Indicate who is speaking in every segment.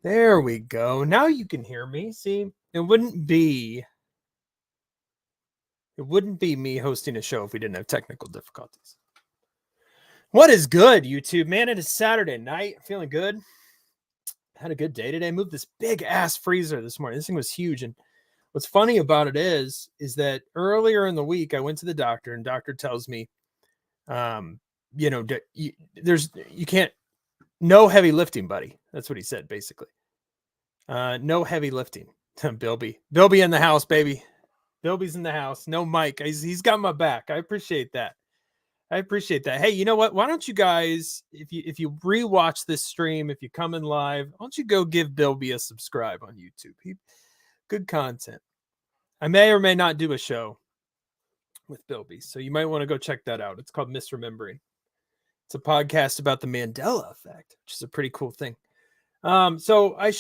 Speaker 1: There we go. Now you can hear me. See, it wouldn't be me hosting a show if we didn't have technical difficulties. What is good, YouTube? Man, it is Saturday night. Feeling good. Had a good day today. Moved this big ass freezer this morning. This thing was huge. And what's funny about it is that earlier in the week I went to the doctor and doctor tells me, you can't, no heavy lifting, buddy. That's what he said, basically. No heavy lifting. Bilby in the house, baby. Bilby's in the house. No Mike. He's got my back. I appreciate that. Hey, you know what? Why don't you guys, if you rewatch this stream, if you come in live, why don't you go give Bilby a subscribe on YouTube? Good content. I may or may not do a show with Bilby, so you might want to go check that out. It's called Misremembering. It's a podcast about the Mandela effect, which is a pretty cool thing. So I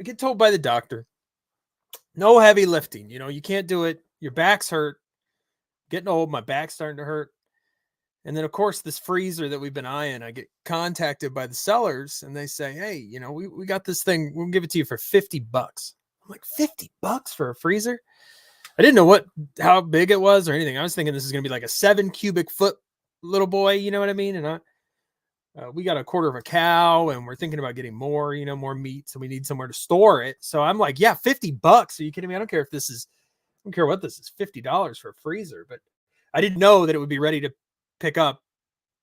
Speaker 1: get told by the doctor, no heavy lifting. You can't do it. Your back's hurt. Getting old, my back's starting to hurt. And then, of course, this freezer that we've been eyeing, I get contacted by the sellers and they say, hey, we got this thing. We'll give it to you for $50. I'm like, $50 for a freezer? I didn't know how big it was or anything. I was thinking this is going to be like a 7 cubic foot little boy. You know what I mean? And we got a quarter of a cow and we're thinking about getting more, more meat. So we need somewhere to store it. So I'm like, yeah, $50. Are you kidding me? I don't care what this is, $50 for a freezer, but I didn't know that it would be ready to pick up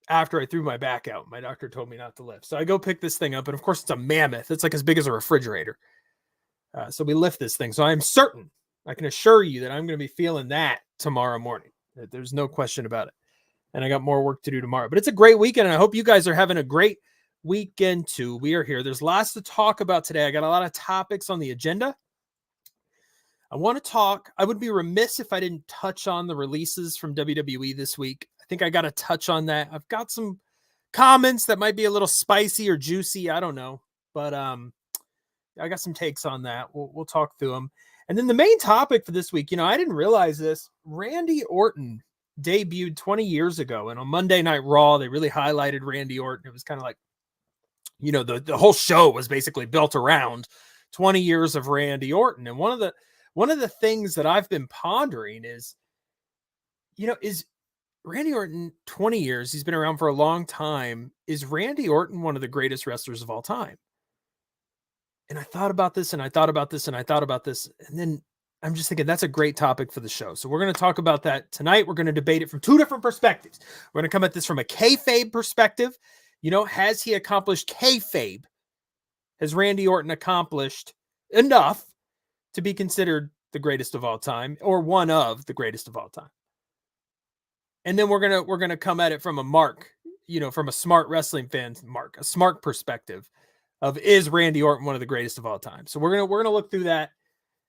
Speaker 1: after I threw my back out. My doctor told me not to lift. So I go pick this thing up. And of course it's a mammoth. It's like as big as a refrigerator. So we lift this thing. So I'm certain, I can assure you that I'm going to be feeling that tomorrow morning. There's no question about it. And I got more work to do tomorrow, but it's a great weekend. And I hope you guys are having a great weekend too. We are here. There's lots to talk about today. I got a lot of topics on the agenda. I want to talk. I would be remiss if I didn't touch on the releases from WWE this week. I think I got to touch on that. I've got some comments that might be a little spicy or juicy. I don't know, but I got some takes on that. We'll talk through them. And then the main topic for this week, I didn't realize this. Randy Orton debuted 20 years ago, and on Monday Night Raw, they really highlighted Randy Orton. It was kind of like, the whole show was basically built around 20 years of Randy Orton. And one of the things that I've been pondering is Randy Orton 20 years, he's been around for a long time. Is Randy Orton one of the greatest wrestlers of all time? And I thought about this and I thought about this and I thought about this. And then I'm just thinking that's a great topic for the show. So we're going to talk about that tonight. We're going to debate it from two different perspectives. We're going to come at this from a kayfabe perspective. Has he accomplished kayfabe? Has Randy Orton accomplished enough to be considered the greatest of all time or one of the greatest of all time? And then we're going to come at it from from a smart wrestling fan, a smart perspective of, is Randy Orton one of the greatest of all time? So we're going to look through that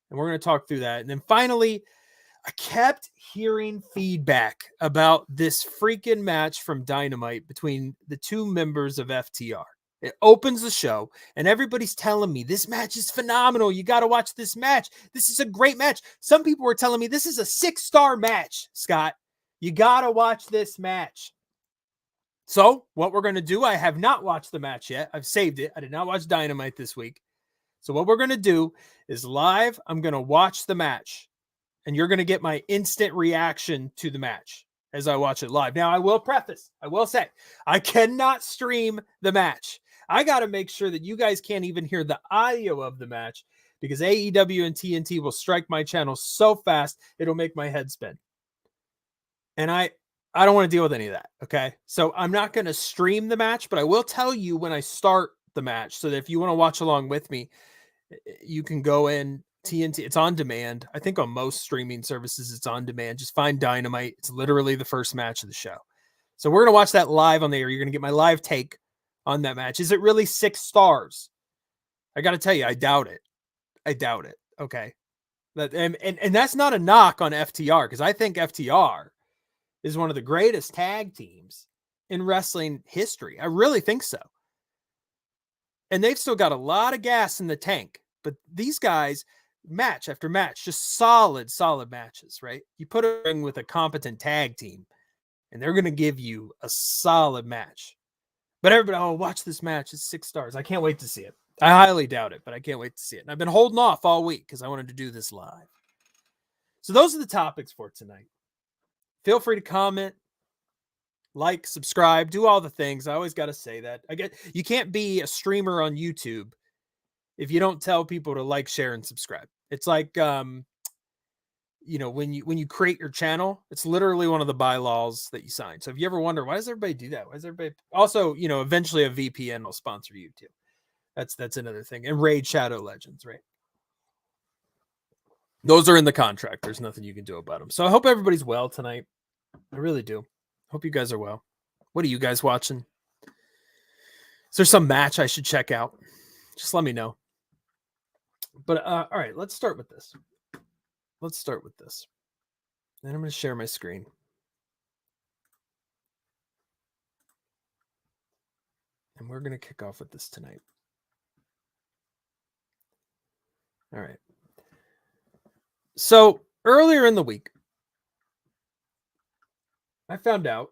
Speaker 1: and we're going to talk through that. And then finally, I kept hearing feedback about this freaking match from Dynamite between the two members of FTR. It opens the show and everybody's telling me this match is phenomenal. You got to watch this match. This is a great match. Some people were telling me this is a 6-star match, Scott. You got to watch this match. So what we're going to do, I have not watched the match yet. I've saved it. I did not watch Dynamite this week. So what we're going to do is live, I'm going to watch the match and you're going to get my instant reaction to the match as I watch it live. Now I will say, I cannot stream the match. I got to make sure that you guys can't even hear the audio of the match because AEW and TNT will strike my channel so fast, it'll make my head spin. And I don't want to deal with any of that. Okay. So I'm not going to stream the match, but I will tell you when I start the match so that if you want to watch along with me, you can go in TNT. It's on demand. I think on most streaming services, it's on demand. Just find Dynamite. It's literally the first match of the show. So we're going to watch that live on the air. You're going to get my live take on that match. Is it really 6 stars? I got to tell you, I doubt it. Okay. And that's not a knock on FTR because I think FTR is one of the greatest tag teams in wrestling history. I really think so. And they've still got a lot of gas in the tank, but these guys, match after match, just solid matches, right? You put a ring with a competent tag team and they're going to give you a solid match. But everybody, oh, watch this match. It's 6 stars. I can't wait to see it. I highly doubt it, but I can't wait to see it. And I've been holding off all week because I wanted to do this live. So those are the topics for tonight. Feel free to comment, like, subscribe, do all the things. I always got to say that. You can't be a streamer on YouTube if you don't tell people to like, share, and subscribe. It's like when you create your channel, it's literally one of the bylaws that you sign. So if you ever wonder, why does everybody do that? Why does everybody also, eventually a VPN will sponsor you too. That's another thing. And Raid Shadow Legends, right? Those are in the contract. There's nothing you can do about them. So I hope everybody's well tonight. I really do. Hope you guys are well. What are you guys watching? Is there some match I should check out? Just let me know. But all right, let's start with this. And I'm going to share my screen. And we're going to kick off with this tonight. All right. So earlier in the week, I found out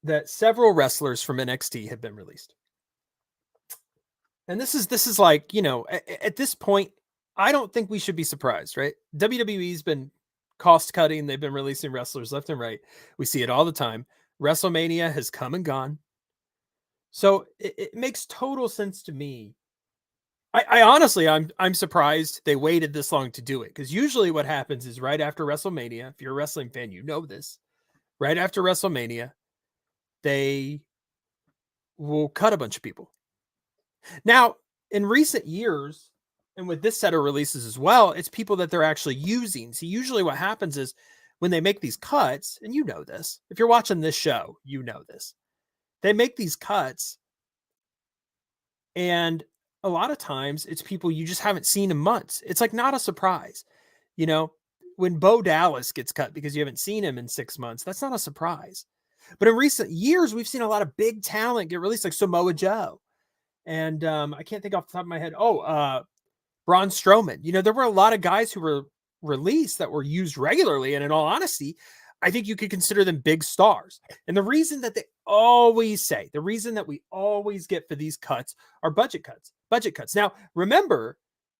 Speaker 1: that several wrestlers from NXT had been released. And this is like, at this point, I don't think we should be surprised, right? WWE's been cost cutting. They've been releasing wrestlers left and right. We see it all the time. WrestleMania has come and gone. So it makes total sense to me. I honestly, I'm surprised they waited this long to do it, because usually what happens is right after WrestleMania, if you're a wrestling fan, you know this, right after WrestleMania, they will cut a bunch of people. Now, in recent years, and with this set of releases as well, it's people that they're actually using. So usually what happens is when they make these cuts, and you know this, if you're watching this show, you know this, they make these cuts, and a lot of times it's people you just haven't seen in months. It's like not a surprise. When Bo Dallas gets cut because you haven't seen him in 6 months, that's not a surprise. But in recent years, we've seen a lot of big talent get released, like Samoa Joe. And I can't think off the top of my head. Braun Strowman. There were a lot of guys who were released that were used regularly. And in all honesty, I think you could consider them big stars. And the reason that the reason that we always get for these cuts are budget cuts. Now, remember,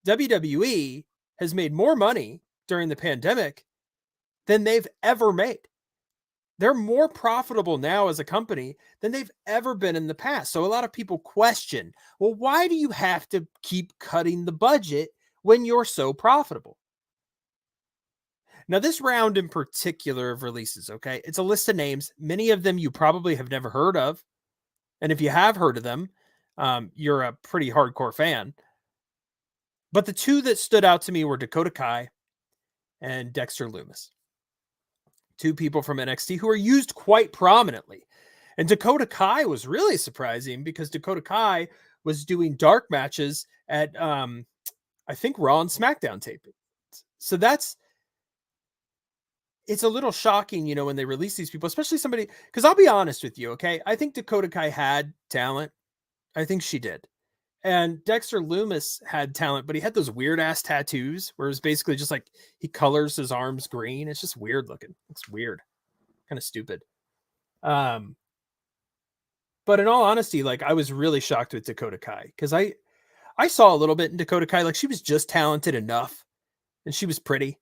Speaker 1: WWE has made more money during the pandemic than they've ever made. They're more profitable now as a company than they've ever been in the past. So a lot of people question, well, why do you have to keep cutting the budget when you're so profitable? Now, this round in particular of releases, okay, it's a list of names. Many of them you probably have never heard of. And if you have heard of them, you're a pretty hardcore fan. But the two that stood out to me were Dakota Kai and Dexter Lumis. Two people from NXT who are used quite prominently. And Dakota Kai was really surprising because Dakota Kai was doing dark matches at, I think, Raw and SmackDown taping. So it's a little shocking, when they release these people, especially somebody, because I'll be honest with you, okay? I think Dakota Kai had talent. I think she did. And Dexter Lumis had talent, but he had those weird ass tattoos where it's basically just like he colors his arms green. It's just weird looking. It's weird. Kind of stupid. But in all honesty, like I was really shocked with Dakota Kai because I saw a little bit in Dakota Kai. Like she was just talented enough and she was pretty.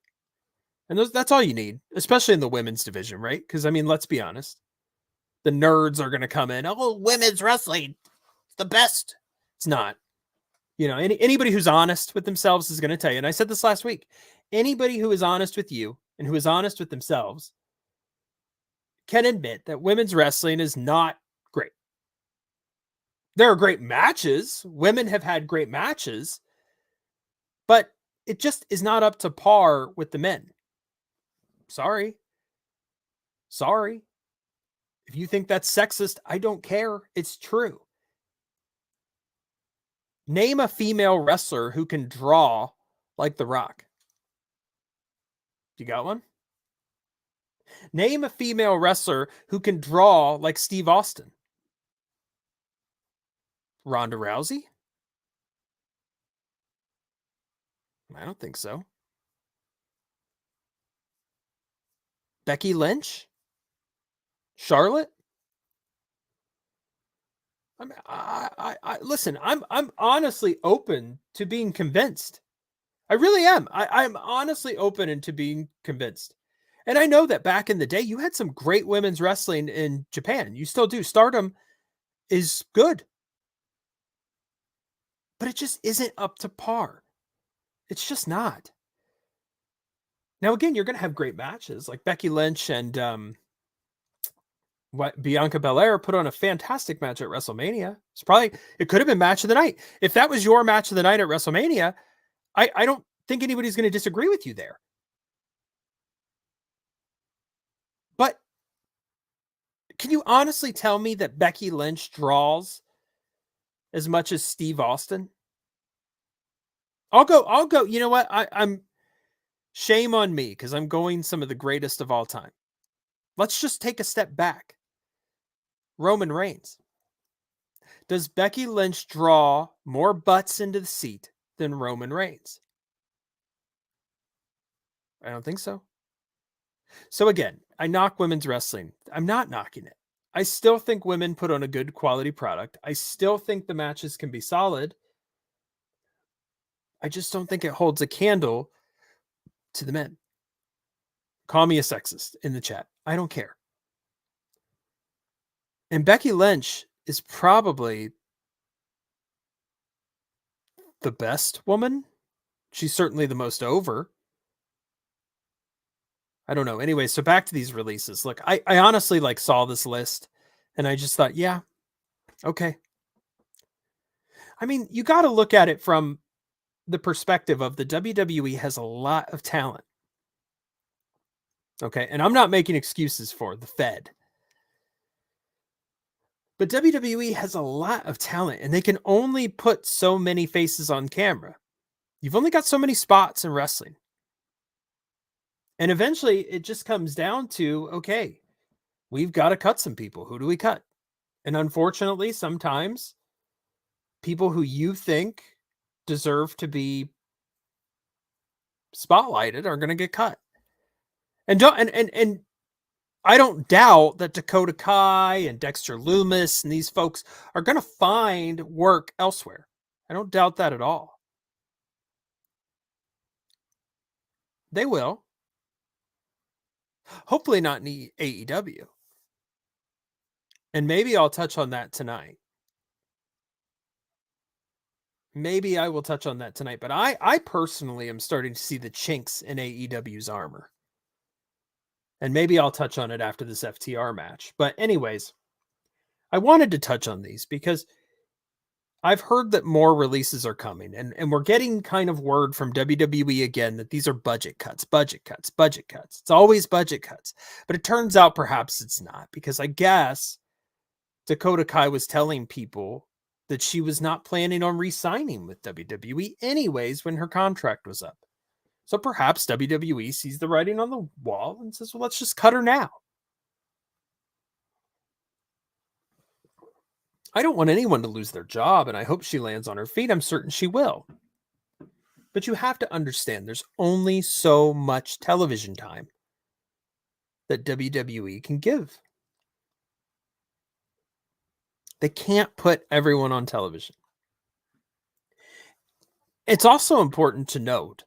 Speaker 1: And that's all you need, especially in the women's division, right? Because, I mean, let's be honest. The nerds are going to come in. Oh, women's wrestling, it's the best. It's not. Anybody who's honest with themselves is going to tell you. And I said this last week. Anybody who is honest with you and who is honest with themselves can admit that women's wrestling is not great. There are great matches. Women have had great matches. But it just is not up to par with the men. Sorry. If you think that's sexist, I don't care. It's true. Name a female wrestler who can draw like The Rock. You got one? Name a female wrestler who can draw like Steve Austin. Ronda Rousey? I don't think so. Becky Lynch? Charlotte? I mean, listen. I'm honestly open to being convinced. I really am. I'm honestly open into being convinced. And I know that back in the day, you had some great women's wrestling in Japan. You still do. Stardom is good, but it just isn't up to par. It's just not. Now, again, you're going to have great matches like Becky Lynch and what Bianca Belair put on a fantastic match at WrestleMania. It could have been match of the night. If that was your match of the night at WrestleMania, I don't think anybody's going to disagree with you there. But can you honestly tell me that Becky Lynch draws as much as Steve Austin? I'll go. You know what? I'm shame on me because I'm going some of the greatest of all time. Let's just take a step back. Roman Reigns. Does Becky Lynch draw more butts into the seat than Roman Reigns? I don't think so. So again, I knock women's wrestling. I'm not knocking it. I still think women put on a good quality product. I still think the matches can be solid. I just don't think it holds a candle to the men. Call me a sexist in the chat. I don't care. And Becky Lynch is probably the best woman. She's certainly the most over. I don't know. Anyway, so back to these releases. Look, I honestly saw this list and I just thought, yeah, okay. I mean, you got to look at it from the perspective of the WWE has a lot of talent. Okay. And I'm not making excuses for the Fed. But WWE has a lot of talent and they can only put so many faces on camera. You've only got so many spots in wrestling. And eventually it just comes down to, okay, we've got to cut some people. Who do we cut? And unfortunately, sometimes people who you think deserve to be spotlighted are going to get cut. And I don't doubt that Dakota Kai and Dexter Loomis and these folks are going to find work elsewhere. I don't doubt that at all. They will. Hopefully not in AEW. And maybe I'll touch on that tonight. Maybe I will touch on that tonight. But I personally am starting to see the chinks in AEW's armor. And maybe I'll touch on it after this FTR match. But anyways, I wanted to touch on these because I've heard that more releases are coming. And we're getting kind of word from WWE again that these are budget cuts. It's always budget cuts. But it turns out perhaps it's not. Because I guess Dakota Kai was telling people that she was not planning on re-signing with WWE anyways when her contract was up. So perhaps WWE sees the writing on the wall and says, well, let's just cut her now. I don't want anyone to lose their job, and I hope she lands on her feet. I'm certain she will. But you have to understand there's only so much television time that WWE can give. They can't put everyone on television. It's also important to note,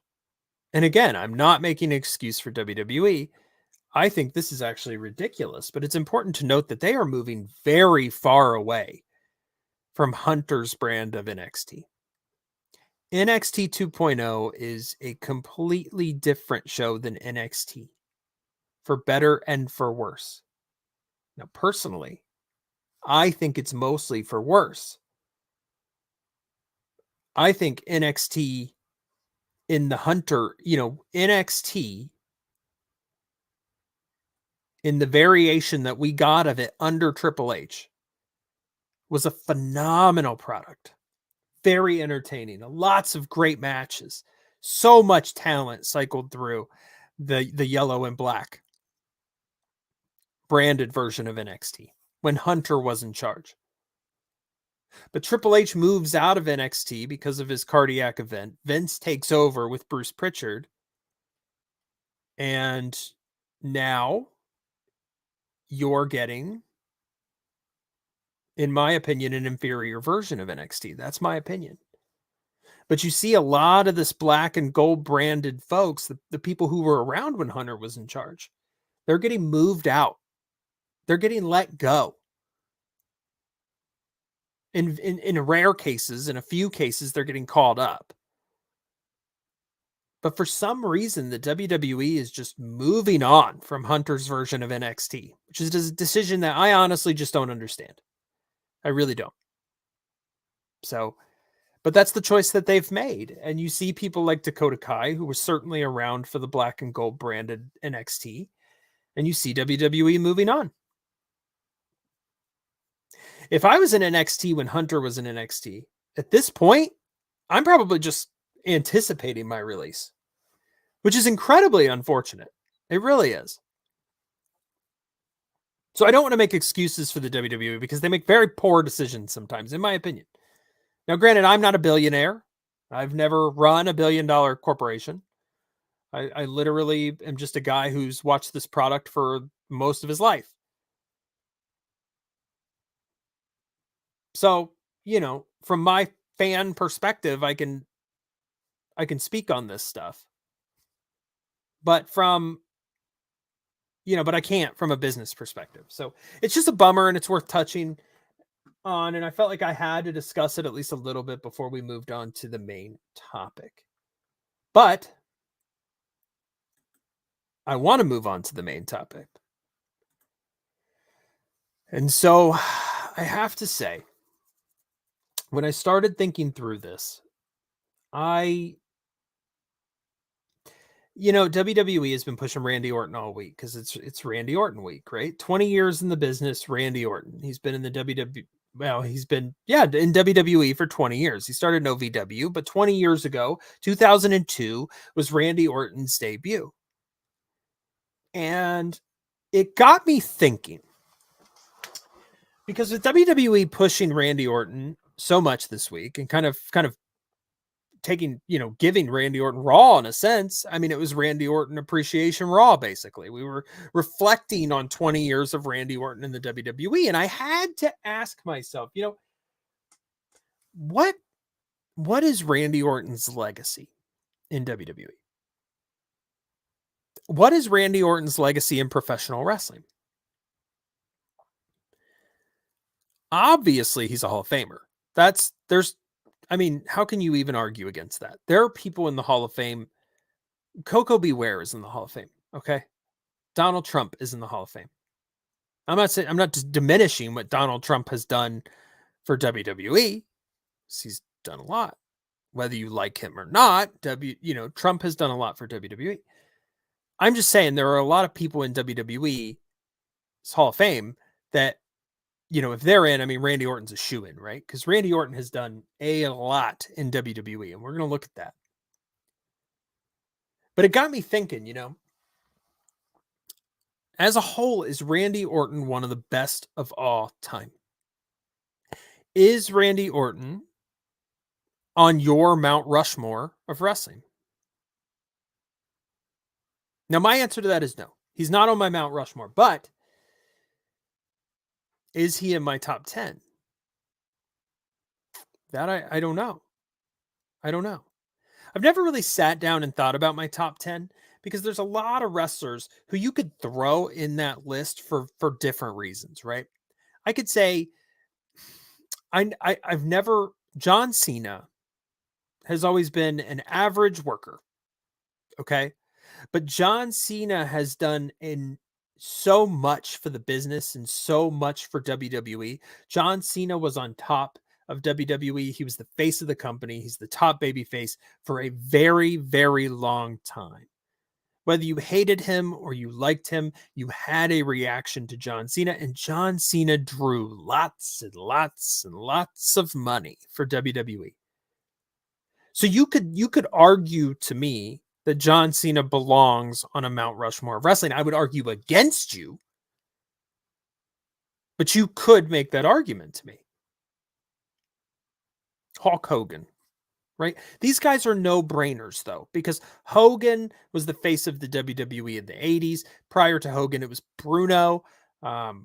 Speaker 1: and again, I'm not making an excuse for WWE. I think this is actually ridiculous, but it's important to note that they are moving very far away from Hunter's brand of NXT. NXT 2.0 is a completely different show than NXT, for better and for worse. Now, personally, I think it's mostly for worse. I think NXT in the Hunter, NXT in the variation that we got of it under Triple H was a phenomenal product. Very entertaining. Lots of great matches. So much talent cycled through the yellow and black branded version of NXT when Hunter was in charge. But Triple H moves out of NXT because of his cardiac event. Vince takes over with Bruce Pritchard. And now you're getting in my opinion, an inferior version of NXT. That's my opinion. But you see a lot of this black and gold branded folks, the people who were around when Hunter was in charge, they're getting moved out. They're getting let go. In rare cases, in a few cases, they're getting called up. But for some reason, the WWE is just moving on from Hunter's version of NXT, which is a decision that I honestly just don't understand. I really don't. So, but that's the choice that they've made. And you see people like Dakota Kai, who was certainly around for the black and gold branded NXT, and you see WWE moving on. If I was in NXT when Hunter was in NXT, at this point, I'm probably just anticipating my release, which is incredibly unfortunate. It really is. So I don't want to make excuses for the WWE because they make very poor decisions sometimes, in my opinion. Now, granted, I'm not a billionaire. I've never run a $1 billion corporation. I literally am just a guy who's watched this product for most of his life. So, from my fan perspective, I can speak on this stuff. But but I can't from a business perspective. So it's just a bummer, and it's worth touching on. And I felt like I had to discuss it at least a little bit before we moved on to the main topic. But I want to move on to the main topic. And so I have to say, when I started thinking through this, WWE has been pushing Randy Orton all week because it's Randy Orton week, right? 20 years in the business, Randy Orton. He's been in the WWE. Well, he's been, in WWE for 20 years. He started in OVW, but 20 years ago, 2002, was Randy Orton's debut. And it got me thinking, because with WWE pushing Randy Orton so much this week and kind of taking, giving Randy Orton Raw in a sense. I mean, it was Randy Orton Appreciation Raw, basically. We were reflecting on 20 years of Randy Orton in the WWE. And I had to ask myself, what is Randy Orton's legacy in WWE? What is Randy Orton's legacy in professional wrestling? Obviously, he's a Hall of Famer. How can you even argue against that? There are people in the Hall of Fame. Coco Beware is in the Hall of Fame. Okay. Donald Trump is in the Hall of Fame. I'm not just diminishing what Donald Trump has done for WWE. He's done a lot. Whether you like him or not, Trump has done a lot for WWE. I'm just saying there are a lot of people in WWE's Hall of Fame that, if they're in, Randy Orton's a shoo-in, right? Because Randy Orton has done a lot in WWE, and we're going to look at that. But it got me thinking, as a whole, is Randy Orton one of the best of all time? Is Randy Orton on your Mount Rushmore of wrestling? Now, my answer to that is no. He's not on my Mount Rushmore, but is he in my top 10? That I don't know. I don't know. I've never really sat down and thought about my top 10 because there's a lot of wrestlers who you could throw in that list for different reasons, right? I could say John Cena has always been an average worker. Okay. But John Cena has done so much for the business and so much for WWE. John Cena was on top of WWE. He was the face of the company. He's the top baby face for a very, very long time. Whether you hated him or you liked him, you had a reaction to John Cena, and John Cena drew lots and lots and lots of money for WWE. So you could argue to me that John Cena belongs on a Mount Rushmore of wrestling. I would argue against you, but you could make that argument to me. Hulk Hogan, right? These guys are no-brainers, though, because Hogan was the face of the WWE in the 80s. Prior to Hogan, it was Bruno.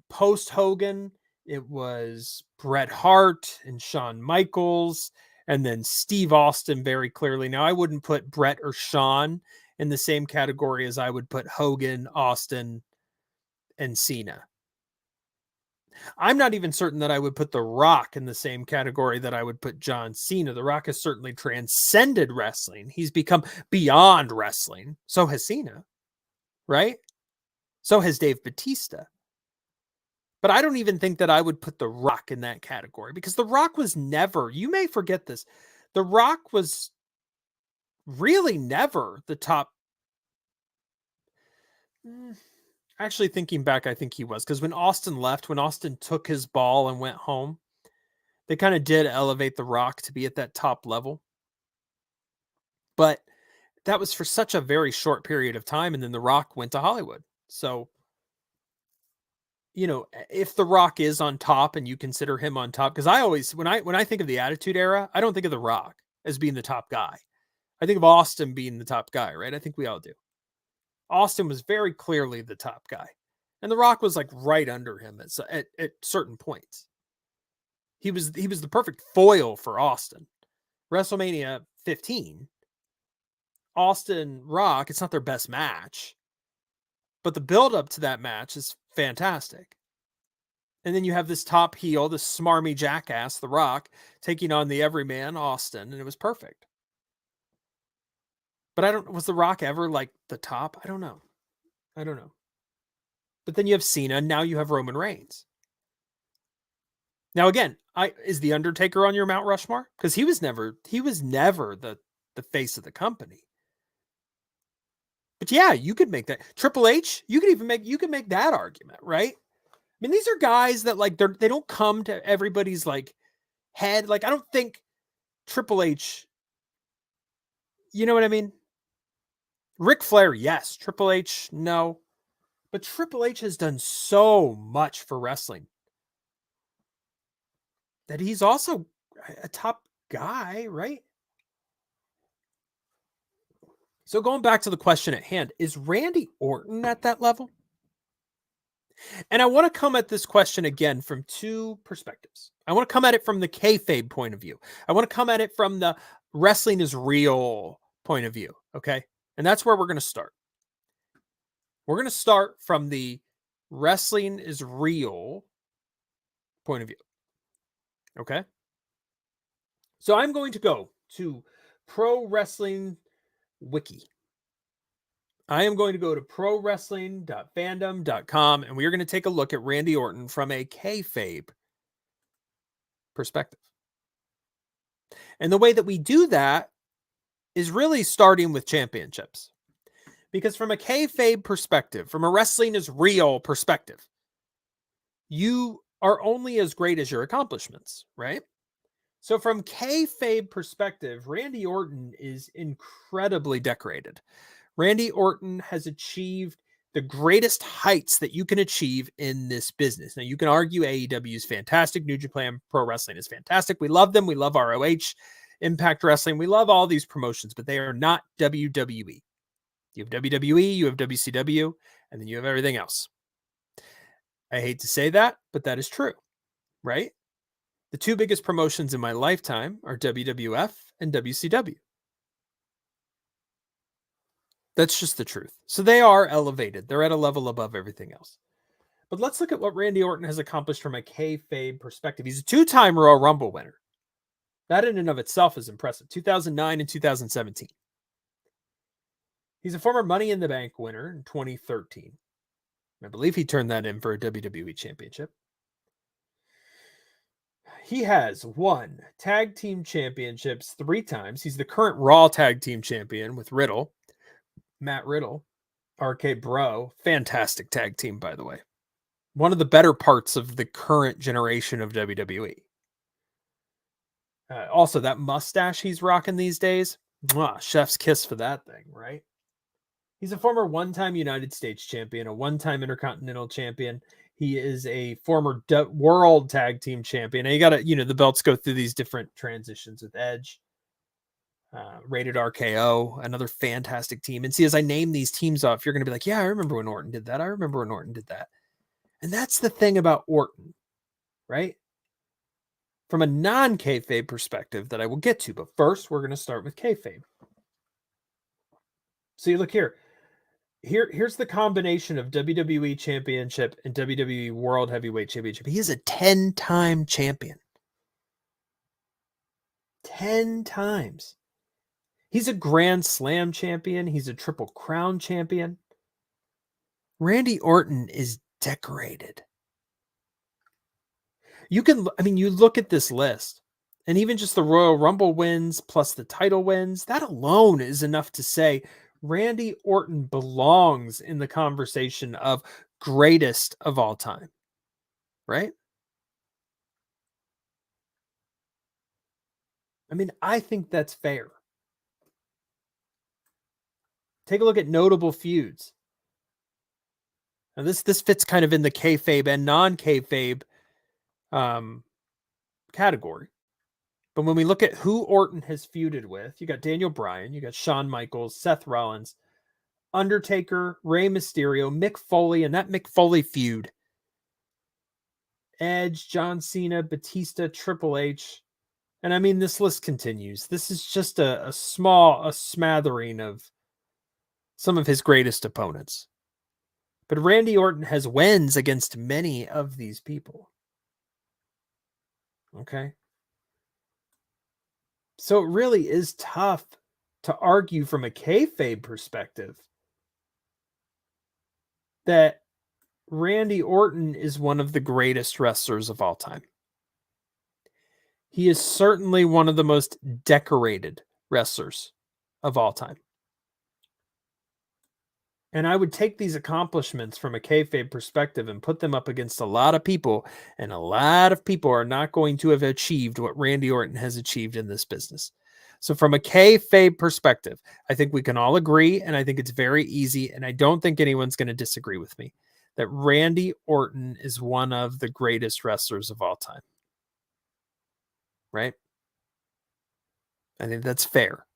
Speaker 1: Post-Hogan, It was Bret Hart and Shawn Michaels, and then Steve Austin very clearly. Now, I wouldn't put Bret or Shawn in the same category as I would put Hogan, Austin, and Cena. I'm not even certain that I would put The Rock in the same category that I would put John Cena. The Rock has certainly transcended wrestling. He's become beyond wrestling. So has Cena, right? So has Dave Bautista. But I don't even think that I would put The Rock in that category because The Rock was never, you may forget this, The Rock was really never the top. Actually, thinking back, I think he was, because when Austin left, when Austin took his ball and went home, they kind of did elevate The Rock to be at that top level. But that was for such a very short period of time. And then The Rock went to Hollywood. So, you know, if The Rock is on top and you consider him on top, because I always, when I think of the Attitude Era, I don't think of The Rock as being the top guy. I think of Austin being the top guy, right? I think we all do. Austin was very clearly the top guy. And The Rock was like right under him at certain points. He was the perfect foil for Austin. WrestleMania 15, Austin Rock, it's not their best match, but the build up to that match is fantastic. And then you have this top heel, this smarmy jackass, The Rock, taking on the everyman Austin, and it was perfect. But was The Rock ever like the top? I don't know. But then you have Cena, and now you have Roman Reigns. Now again, is the Undertaker on your Mount Rushmore? Because he was never the face of the company. But yeah, you could make that. Triple H, you could make that argument, right? I mean, these are guys that like they don't come to everybody's like head. Like I don't think Triple H, you know what I mean? Ric Flair, yes. Triple H, no. But Triple H has done so much for wrestling that he's also a top guy, right? So going back to the question at hand, is Randy Orton at that level? And I want to come at this question again from two perspectives. I want to come at it from the kayfabe point of view. I want to come at it from the wrestling is real point of view. Okay. And that's where we're going to start. We're going to start from the wrestling is real point of view. Okay. So I'm going to go to Pro Wrestling Wiki. I am going to go to prowrestling.fandom.com and we are going to take a look at Randy Orton from a kayfabe perspective. And the way that we do that is really starting with championships. Because from a kayfabe perspective, from a wrestling is real perspective, you are only as great as your accomplishments, right? So from kayfabe perspective, Randy Orton is incredibly decorated. Randy Orton has achieved the greatest heights that you can achieve in this business. Now, you can argue AEW is fantastic. New Japan Pro Wrestling is fantastic. We love them. We love ROH, Impact Wrestling. We love all these promotions, but they are not WWE. You have WWE, you have WCW, and then you have everything else. I hate to say that, but that is true, right? The two biggest promotions in my lifetime are WWF and WCW. That's just the truth. So they are elevated. They're at a level above everything else. But let's look at what Randy Orton has accomplished from a kayfabe perspective. He's a two-time Royal Rumble winner. That in and of itself is impressive. 2009 and 2017. He's a former Money in the Bank winner in 2013. I believe he turned that in for a WWE championship. He has won tag team championships 3 times. He's the current Raw tag team champion with Riddle. Matt Riddle, RK Bro, fantastic tag team, by the way. One of the better parts of the current generation of WWE. Also, that mustache he's rocking these days, chef's kiss for that thing, right? He's a former one-time United States champion, a one-time Intercontinental champion. He is a former World Tag Team champion. And you got to, the belts go through these different transitions with Edge. Rated RKO, another fantastic team. And see, as I name these teams off, you're going to be like, yeah, I remember when Orton did that. I remember when Orton did that. And that's the thing about Orton. right? From a non-kayfabe perspective that I will get to, but first we're going to start with kayfabe. So you look here. Here's the combination of WWE Championship and WWE World Heavyweight Championship. He is a 10-time champion. 10 times. He's a Grand Slam champion. He's a Triple Crown champion. Randy Orton is decorated. You look at this list, and even just the Royal Rumble wins plus the title wins, that alone is enough to say Randy Orton belongs in the conversation of greatest of all time, right? I mean, I think that's fair. Take a look at notable feuds. Now, this fits kind of in the kayfabe and non-kayfabe category. But when we look at who Orton has feuded with, you got Daniel Bryan, you got Shawn Michaels, Seth Rollins, Undertaker, Rey Mysterio, Mick Foley, and that Mick Foley feud. Edge, John Cena, Batista, Triple H. And I mean, this list continues. This is just a smattering of some of his greatest opponents. But Randy Orton has wins against many of these people. Okay. So it really is tough to argue from a kayfabe perspective that Randy Orton is one of the greatest wrestlers of all time. He is certainly one of the most decorated wrestlers of all time. And I would take these accomplishments from a kayfabe perspective and put them up against a lot of people, and a lot of people are not going to have achieved what Randy Orton has achieved in this business. So from a kayfabe perspective, I think we can all agree, and I think it's very easy, and I don't think anyone's going to disagree with me, that Randy Orton is one of the greatest wrestlers of all time. Right? I think that's fair.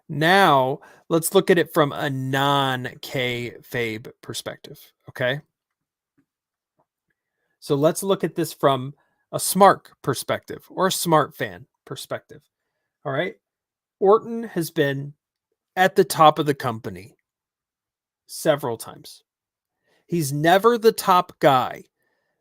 Speaker 1: Now, let's look at it from a non-kayfabe perspective, okay? So let's look at this from a smart perspective or a smart fan perspective, all right? Orton has been at the top of the company several times. He's never the top guy,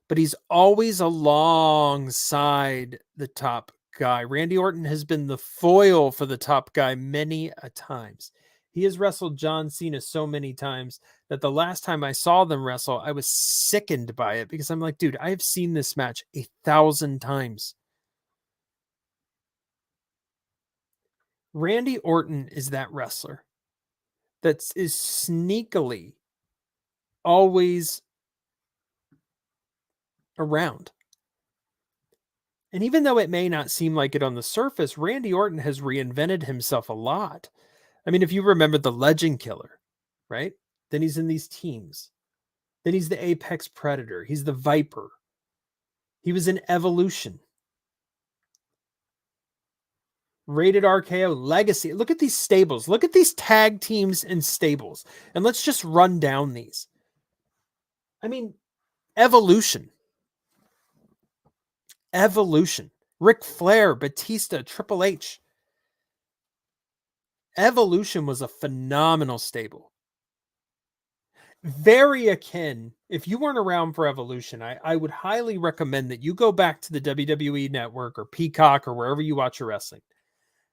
Speaker 1: but he's always alongside the top guy. Randy Orton has been the foil for the top guy many a times. He has wrestled John Cena so many times that the last time I saw them wrestle, I was sickened by it because I'm like, dude, I have seen this match 1,000 times. Randy Orton is that wrestler that is sneakily always around. And even though it may not seem like it on the surface, Randy Orton has reinvented himself a lot. I mean, if you remember the Legend Killer, right? Then he's in these teams. Then he's the Apex Predator. He's the Viper. He was in Evolution. Rated RKO, Legacy. Look at these stables. Look at these tag teams and stables. And let's just run down these. I mean, Evolution. Ric Flair, Batista, Triple H. Evolution was a phenomenal stable. Very akin. If you weren't around for Evolution, I would highly recommend that you go back to the WWE Network or Peacock or wherever you watch your wrestling.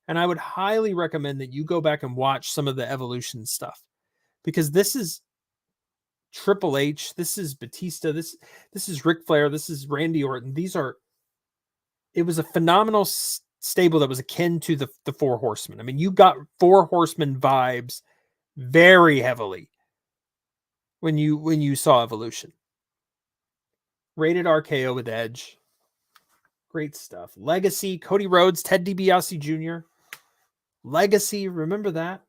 Speaker 1: And I would highly recommend that you go back and watch some of the Evolution stuff, because this is Triple H, this is Batista, this is Ric Flair, this is Randy Orton. It was a phenomenal stable that was akin to the Four Horsemen. I mean, you got Four Horsemen vibes very heavily when you saw Evolution. Rated RKO with Edge. Great stuff. Legacy, Cody Rhodes, Ted DiBiase Jr. Legacy, remember that?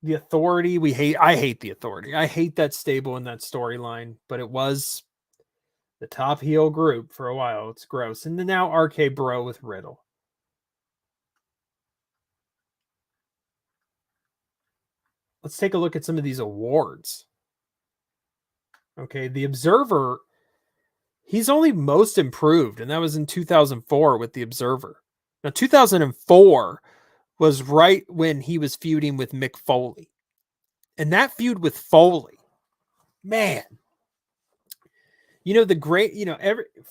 Speaker 1: The Authority, I hate the Authority. I hate that stable and that storyline, but it was the top heel group for a while. It's gross. And then now RK Bro with Riddle. Let's take a look at some of these awards. Okay, the Observer, he's only most improved, and that was in 2004 with the Observer. Now, 2004 was right when he was feuding with Mick Foley. And that feud with Foley, man, the great,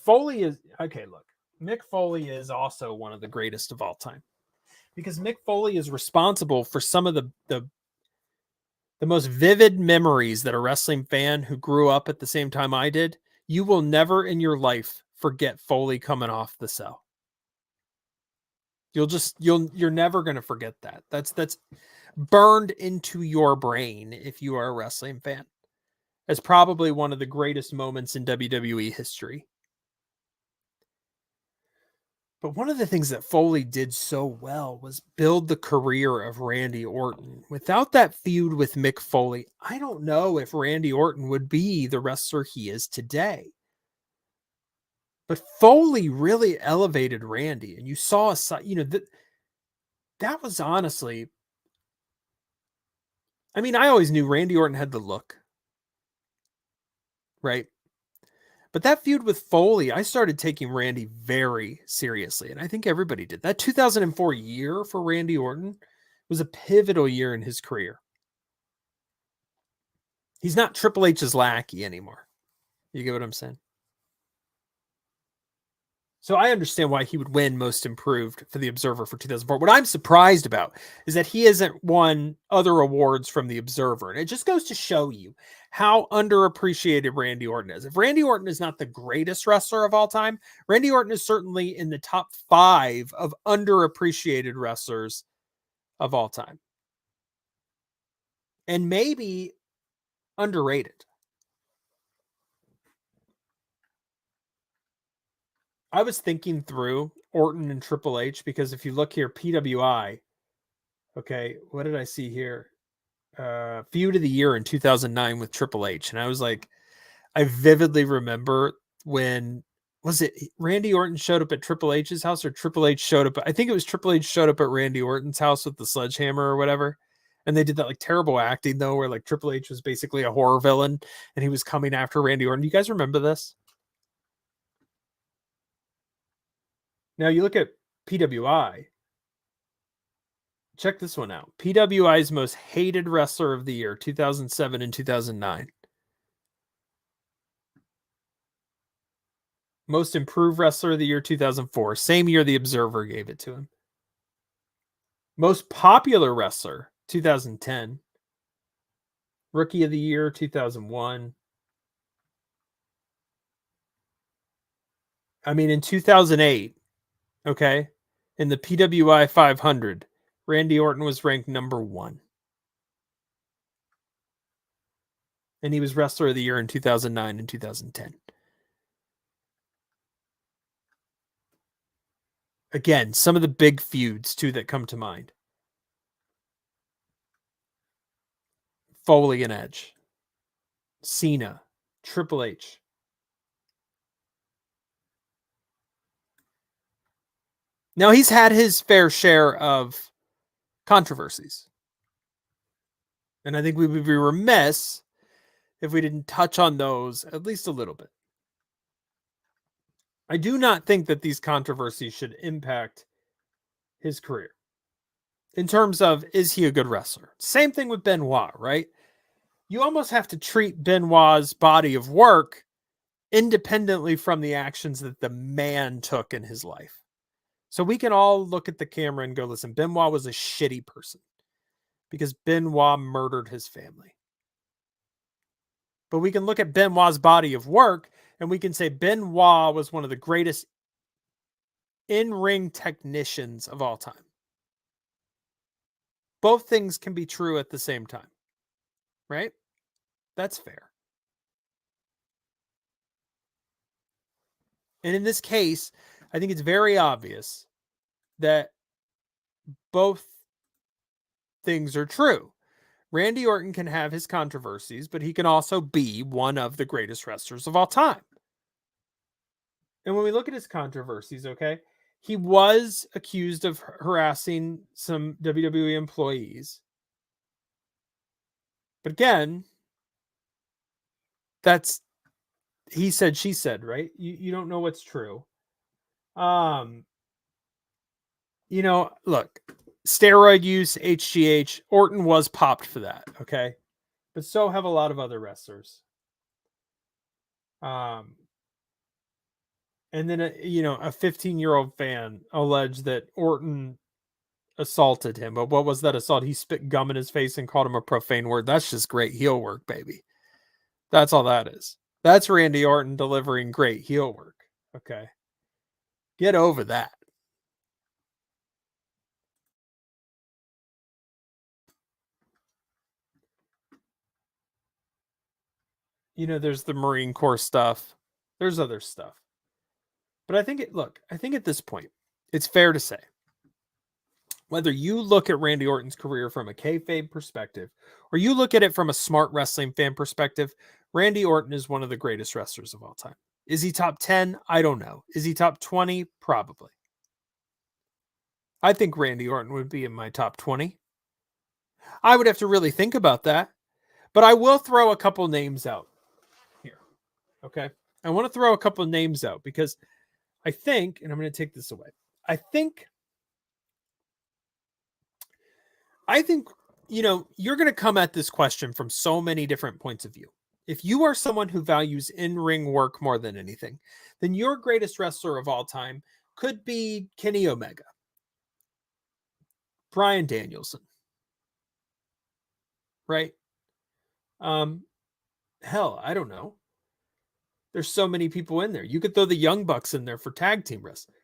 Speaker 1: Foley is, okay, look, Mick Foley is also one of the greatest of all time because Mick Foley is responsible for some of the most vivid memories that a wrestling fan who grew up at the same time I did, you will never in your life forget Foley coming off the cell. You're never going to forget that. That's burned into your brain if you are a wrestling fan. As probably one of the greatest moments in WWE history. But one of the things that Foley did so well was build the career of Randy Orton. Without that feud with Mick Foley, I don't know if Randy Orton would be the wrestler he is today. But Foley really elevated Randy, and you saw that was honestly, I mean, I always knew Randy Orton had the look, right? But that feud with Foley, I started taking Randy very seriously. And I think everybody did. That 2004 year for Randy Orton was a pivotal year in his career. He's not Triple H's lackey anymore. You get what I'm saying? So I understand why he would win Most Improved for the Observer for 2004. What I'm surprised about is that he hasn't won other awards from the Observer. And it just goes to show you how underappreciated Randy Orton is. If Randy Orton is not the greatest wrestler of all time, Randy Orton is certainly in the top 5 of underappreciated wrestlers of all time. And maybe underrated. I was thinking through Orton and Triple H because if you look here, PWI, okay, what did I see here? Feud of the year in 2009 with Triple H. And I was like, I vividly remember when, was it Randy Orton showed up at Triple H's house or Triple H showed up? I think it was Triple H showed up at Randy Orton's house with the sledgehammer or whatever. And they did that like terrible acting though, where like Triple H was basically a horror villain and he was coming after Randy Orton. Do you guys remember this? Now you look at PWI. Check this one out. PWI's most hated wrestler of the year, 2007 and 2009. Most improved wrestler of the year, 2004. Same year the Observer gave it to him. Most popular wrestler, 2010. Rookie of the year, 2001. I mean, in 2008, okay, in the PWI 500, Randy Orton was ranked number 1. And he was wrestler of the year in 2009 and 2010. Again, some of the big feuds, too, that come to mind. Foley and Edge. Cena. Triple H. Now, he's had his fair share of controversies. And I think we would be remiss if we didn't touch on those at least a little bit. I do not think that these controversies should impact his career. In terms of, is he a good wrestler? Same thing with Benoit, right? You almost have to treat Benoit's body of work independently from the actions that the man took in his life. So we can all look at the camera and go, listen, Benoit was a shitty person because Benoit murdered his family. But we can look at Benoit's body of work and we can say Benoit was one of the greatest in-ring technicians of all time. Both things can be true at the same time, right? That's fair. And in this case, I think it's very obvious that both things are true. Randy Orton can have his controversies, but he can also be one of the greatest wrestlers of all time. And when we look at his controversies, okay, he was accused of harassing some WWE employees. But again, That's he said, she said, right? You don't know what's true. Look, steroid use, HGH, Orton was popped for that, okay? But so have a lot of other wrestlers. And then a 15-year-old fan alleged that Orton assaulted him. But what was that assault? He spit gum in his face and called him a profane word. That's just great heel work, baby. That's all that is. That's Randy Orton delivering great heel work. Okay. Get over that. There's the Marine Corps stuff. There's other stuff. But I think at this point, it's fair to say, whether you look at Randy Orton's career from a kayfabe perspective or you look at it from a smart wrestling fan perspective, Randy Orton is one of the greatest wrestlers of all time. Is he top 10? I don't know. Is he top 20? Probably. I think Randy Orton would be in my top 20. I would have to really think about that, but I will throw a couple names out here. Okay. I want to throw a couple names out because I think, and I'm going to take this away. I think, you're going to come at this question from so many different points of view. If you are someone who values in-ring work more than anything, then your greatest wrestler of all time could be Kenny Omega, Bryan Danielson, right? Hell, I don't know. There's so many people in there. You could throw the Young Bucks in there for tag team wrestling.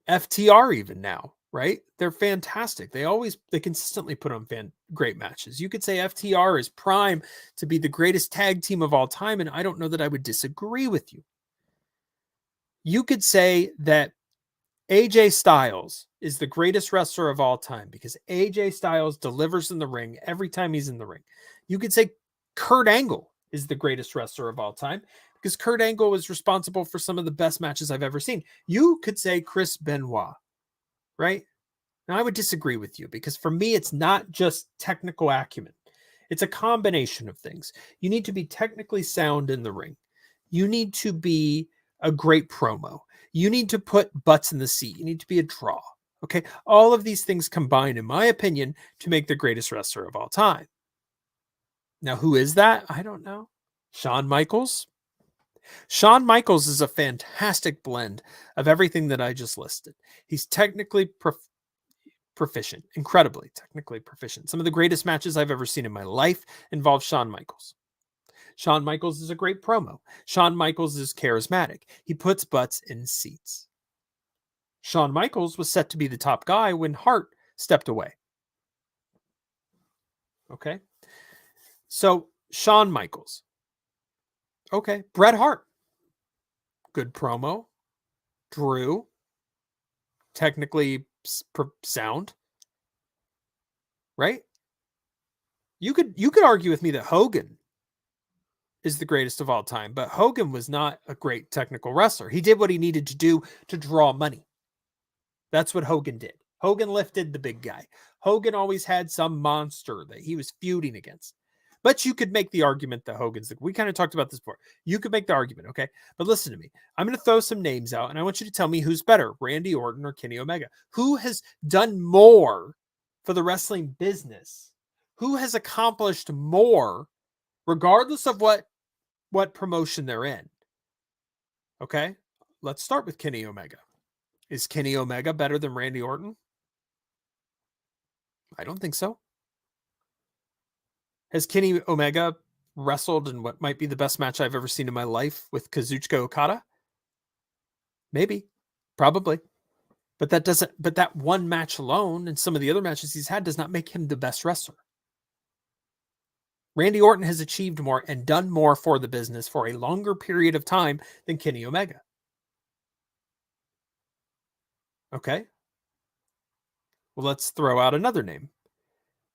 Speaker 1: FTR even now, right? They're fantastic. They consistently put on great matches. You could say FTR is prime to be the greatest tag team of all time, and I don't know that I would disagree with you. You could say that AJ Styles is the greatest wrestler of all time because AJ Styles delivers in the ring every time he's in the ring. You could say Kurt Angle is the greatest wrestler of all time because Kurt Angle was responsible for some of the best matches I've ever seen. You could say Chris Benoit, right? Now, I would disagree with you because for me, it's not just technical acumen. It's a combination of things. You need to be technically sound in the ring. You need to be a great promo. You need to put butts in the seat. You need to be a draw. Okay. All of these things combine, in my opinion, to make the greatest wrestler of all time. Now, who is that? I don't know. Shawn Michaels. Shawn Michaels is a fantastic blend of everything that I just listed. He's technically proficient, incredibly technically proficient. Some of the greatest matches I've ever seen in my life involve Shawn Michaels. Shawn Michaels is a great promo. Shawn Michaels is charismatic. He puts butts in seats. Shawn Michaels was set to be the top guy when Hart stepped away. Okay. So Shawn Michaels. Okay. Bret Hart. Good promo. Drew. Technically sound. Right? You could argue with me that Hogan is the greatest of all time, but Hogan was not a great technical wrestler. He did what he needed to do to draw money. That's what Hogan did. Hogan lifted the big guy. Hogan always had some monster that he was feuding against. But you could make the argument that we kind of talked about this before. You could make the argument, okay? But listen to me. I'm going to throw some names out, and I want you to tell me who's better, Randy Orton or Kenny Omega. Who has done more for the wrestling business? Who has accomplished more, regardless of what promotion they're in? Okay? Let's start with Kenny Omega. Is Kenny Omega better than Randy Orton? I don't think so. Has Kenny Omega wrestled in what might be the best match I've ever seen in my life with Kazuchika Okada? Maybe. Probably. But that one match alone and some of the other matches he's had does not make him the best wrestler. Randy Orton has achieved more and done more for the business for a longer period of time than Kenny Omega. Okay. Well, let's throw out another name.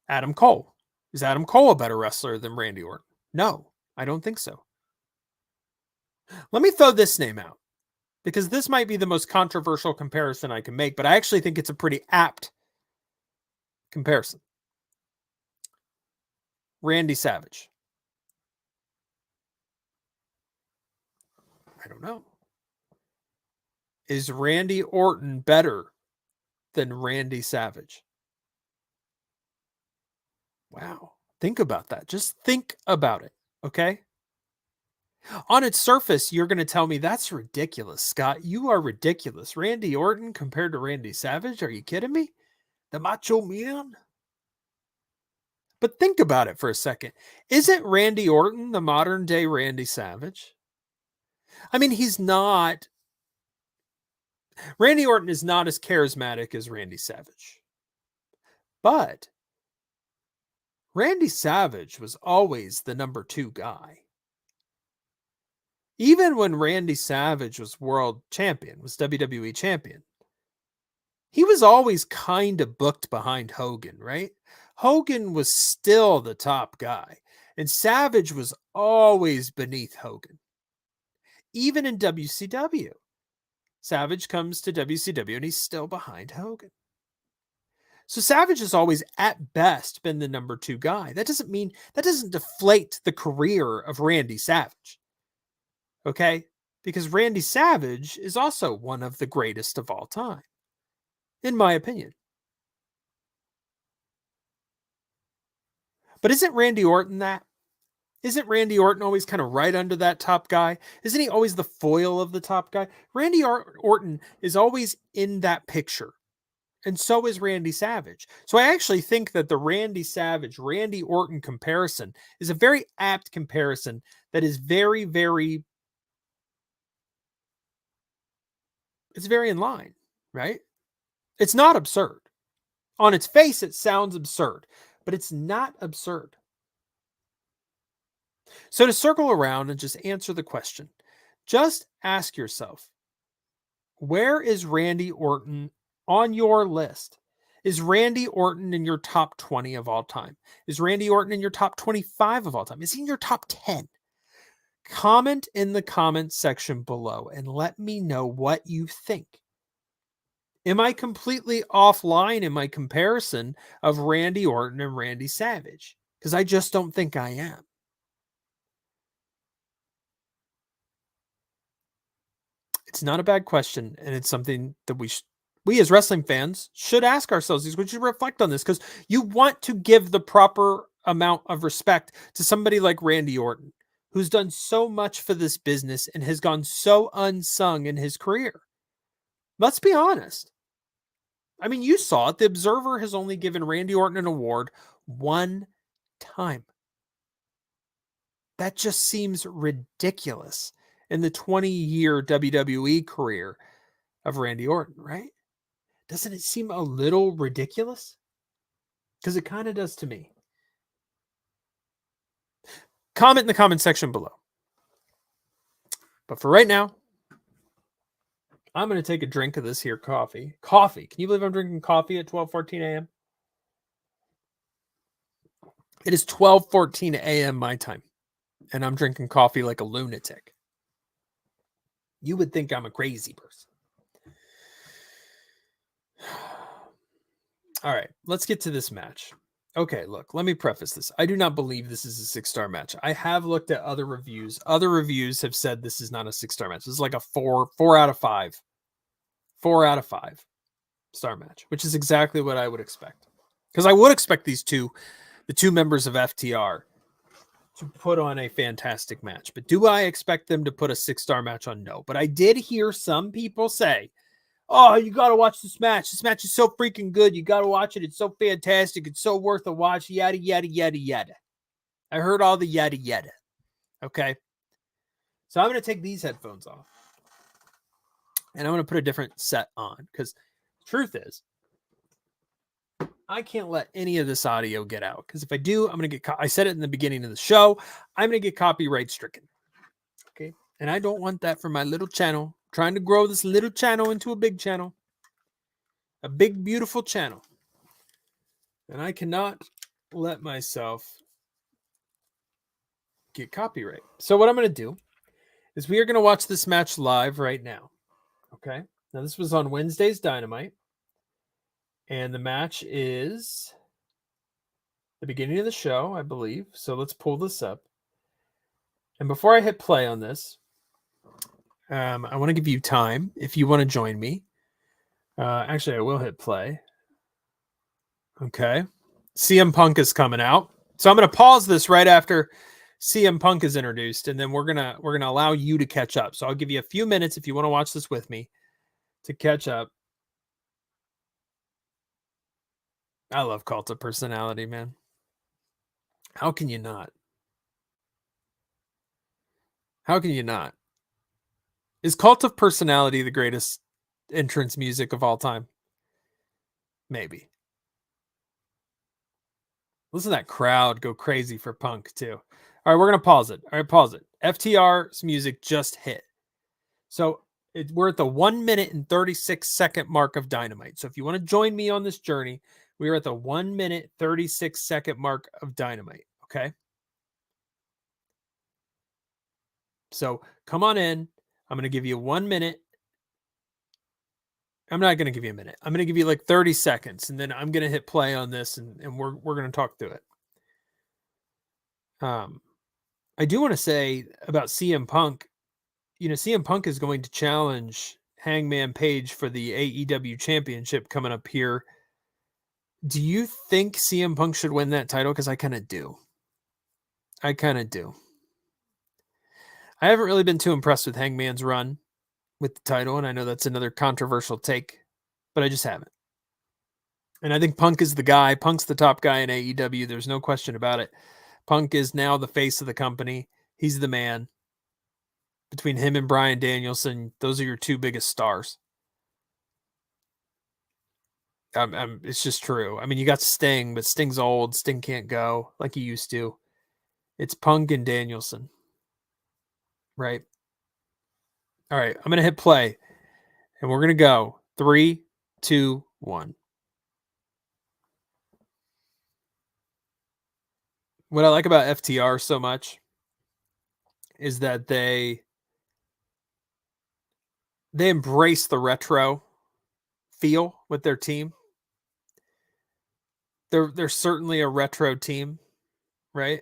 Speaker 1: Adam Cole. Is Adam Cole a better wrestler than Randy Orton? No, I don't think so. Let me throw this name out because this might be the most controversial comparison I can make, but I actually think it's a pretty apt comparison. Randy Savage. don't know. Is Randy Orton better than Randy Savage? Wow. Think about that. Just think about it. Okay. On its surface, you're going to tell me that's ridiculous, Scott. You are ridiculous. Randy Orton compared to Randy Savage? Are you kidding me? The Macho Man? But think about it for a second. Isn't Randy Orton the modern day Randy Savage? I mean, he's not. Randy Orton is not as charismatic as Randy Savage. But Randy Savage was always the number 2 guy. Even when Randy Savage was world champion, was WWE champion, he was always kind of booked behind Hogan, right? Hogan was still the top guy, and Savage was always beneath Hogan. Even in WCW, Savage comes to WCW and he's still behind Hogan. So Savage has always, at best, been the number 2 guy. That doesn't deflate the career of Randy Savage. Okay? Because Randy Savage is also one of the greatest of all time, in my opinion. But isn't Randy Orton that? Isn't Randy Orton always kind of right under that top guy? Isn't he always the foil of the top guy? Randy Orton is always in that picture. And so is Randy Savage. So I actually think that the Randy Savage, Randy Orton comparison is a very apt comparison that is very, very, it's very in line, right? It's not absurd. On its face, it sounds absurd, but it's not absurd. So to circle around and just answer the question, just ask yourself, where is Randy Orton on your list? Is Randy Orton in your top 20 of all time? Is Randy Orton in your top 25 of all time? Is he in your top 10? Comment in the comment section below and let me know what you think. Am I completely offline in my comparison of Randy Orton and Randy Savage? Because I just don't think I am. It's not a bad question, and it's something that we as wrestling fans should ask ourselves. We should reflect on this because you want to give the proper amount of respect to somebody like Randy Orton, who's done so much for this business and has gone so unsung in his career. Let's be honest. I mean, you saw it. The Observer has only given Randy Orton an award one time. That just seems ridiculous in the 20-year WWE career of Randy Orton, right? Doesn't it seem a little ridiculous? Because it kind of does to me. Comment in the comment section below. But for right now, I'm going to take a drink of this here coffee. Coffee. Can you believe I'm drinking coffee at 12:14 a.m.? It is 12:14 a.m. my time, and I'm drinking coffee like a lunatic. You would think I'm a crazy person. All right, let's get to this match. Okay, look, let me preface this. I do not believe this is a 6-star match. I have looked at other reviews. Other reviews have said this is not a 6-star match. This is like a 4 out of 5. 4 out of 5 star match, which is exactly what I would expect. Because I would expect the two members of FTR, to put on a fantastic match. But do I expect them to put a 6-star match on? No. But I did hear some people say, oh, you got to watch this match. This match is so freaking good. You got to watch it. It's so fantastic. It's so worth a watch. Yada, yada, yada, yada. I heard all the yada, yada. Okay. So I'm going to take these headphones off. And I'm going to put a different set on. Because the truth is, I can't let any of this audio get out. Because if I do, I'm going to get, I said it in the beginning of the show, I'm going to get copyright stricken. Okay. And I don't want that for my little channel. I'm trying to grow this little channel into a big channel. A big, beautiful channel. And I cannot let myself get copyright. So what I'm going to do is we are going to watch this match live right now. Okay. Now this was on Wednesday's Dynamite. And the match is the beginning of the show, I believe. So let's pull this up. And before I hit play on this, I want to give you time if you want to join me. Actually, I will hit play. Okay. CM Punk is coming out. So I'm going to pause this right after CM Punk is introduced, and then we're gonna allow you to catch up. So I'll give you a few minutes if you want to watch this with me to catch up. I love Cult of Personality, man. How can you not? How can you not? Is Cult of Personality the greatest entrance music of all time? Maybe. Listen to that crowd go crazy for Punk, too. All right, we're going to pause it. All right, pause it. FTR's music just hit. So we're at the 1 minute and 36-second mark of Dynamite. So if you want to join me on this journey, we are at the 1 minute, 36-second mark of Dynamite. Okay. So come on in. I'm going to give you 1 minute. I'm not going to give you a minute. I'm going to give you like 30 seconds, and then I'm going to hit play on this, and we're going to talk through it. I do want to say about CM Punk. CM Punk is going to challenge Hangman Page for the AEW Championship coming up here. Do you think CM Punk should win that title? Because I kind of do. I haven't really been too impressed with Hangman's run with the title, and I know that's another controversial take, but I just haven't. And I think Punk is the guy. Punk's the top guy in AEW. There's no question about it. Punk is now the face of the company. He's the man. Between him and Bryan Danielson, those are your two biggest stars. It's just true. I mean, you got Sting, but Sting's old. Sting can't go like he used to. It's Punk and Danielson, right? All right, I'm going to hit play, and we're going to go 3, 2, 1. What I like about FTR so much is that they embrace the retro feel with their team. They're certainly a retro team, right?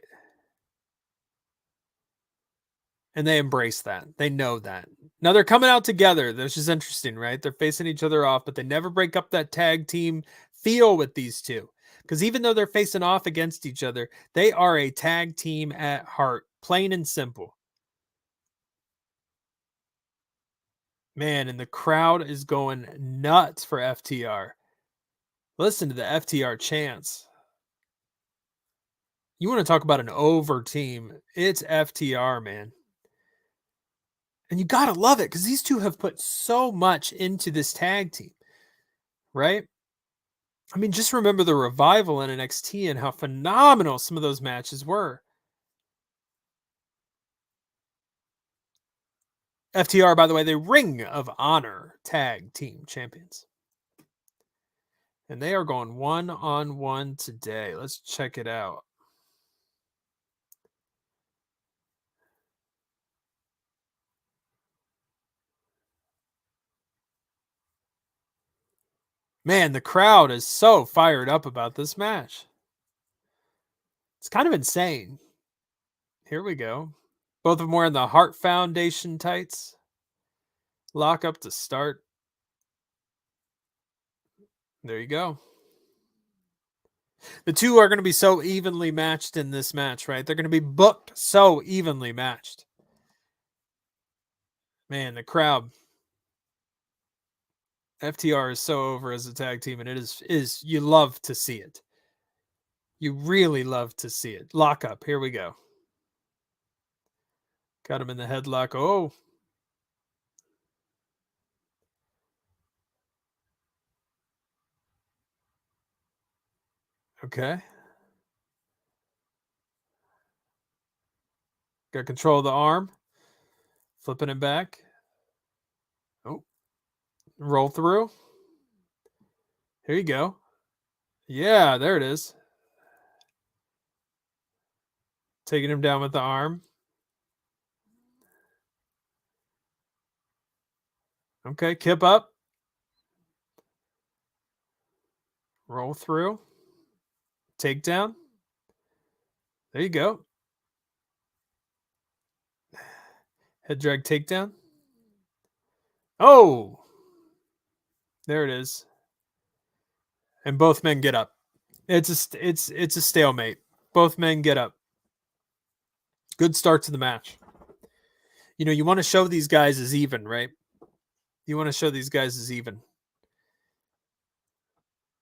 Speaker 1: And they embrace that. They know that. Now they're coming out together. That's just interesting, right? They're facing each other off, but they never break up that tag team feel with these two. Because even though they're facing off against each other, they are a tag team at heart, plain and simple. Man, and the crowd is going nuts for FTR. Listen to the FTR chants. You want to talk about an over team? It's FTR, man. And you got to love it because these two have put so much into this tag team, right? I mean, just remember the revival in NXT and how phenomenal some of those matches were. FTR, by the way, the Ring of Honor Tag Team Champions. And they are going 1-on-1 today. Let's check it out. Man, the crowd is so fired up about this match. It's kind of insane. Here we go. Both of them wearing the Heart Foundation tights. Lock up to start. There you go. The two are going to be so evenly matched in this match, right? They're going to be booked so evenly matched. Man, the crowd. FTR is so over as a tag team, and it is you love to see it. You really love to see it. Lock up. Here we go. Got him in the headlock. Oh. Okay. Got control of the arm. Flipping it back. Oh. Roll through. Here you go. Yeah, there it is. Taking him down with the arm. Okay, kip up. Roll through. Takedown. There you go. Head drag takedown. Oh, there it is. And both men get up. It's a stalemate. Both men get up. Good start to the match. You know, you want to show these guys as even, right? You want to show these guys as even.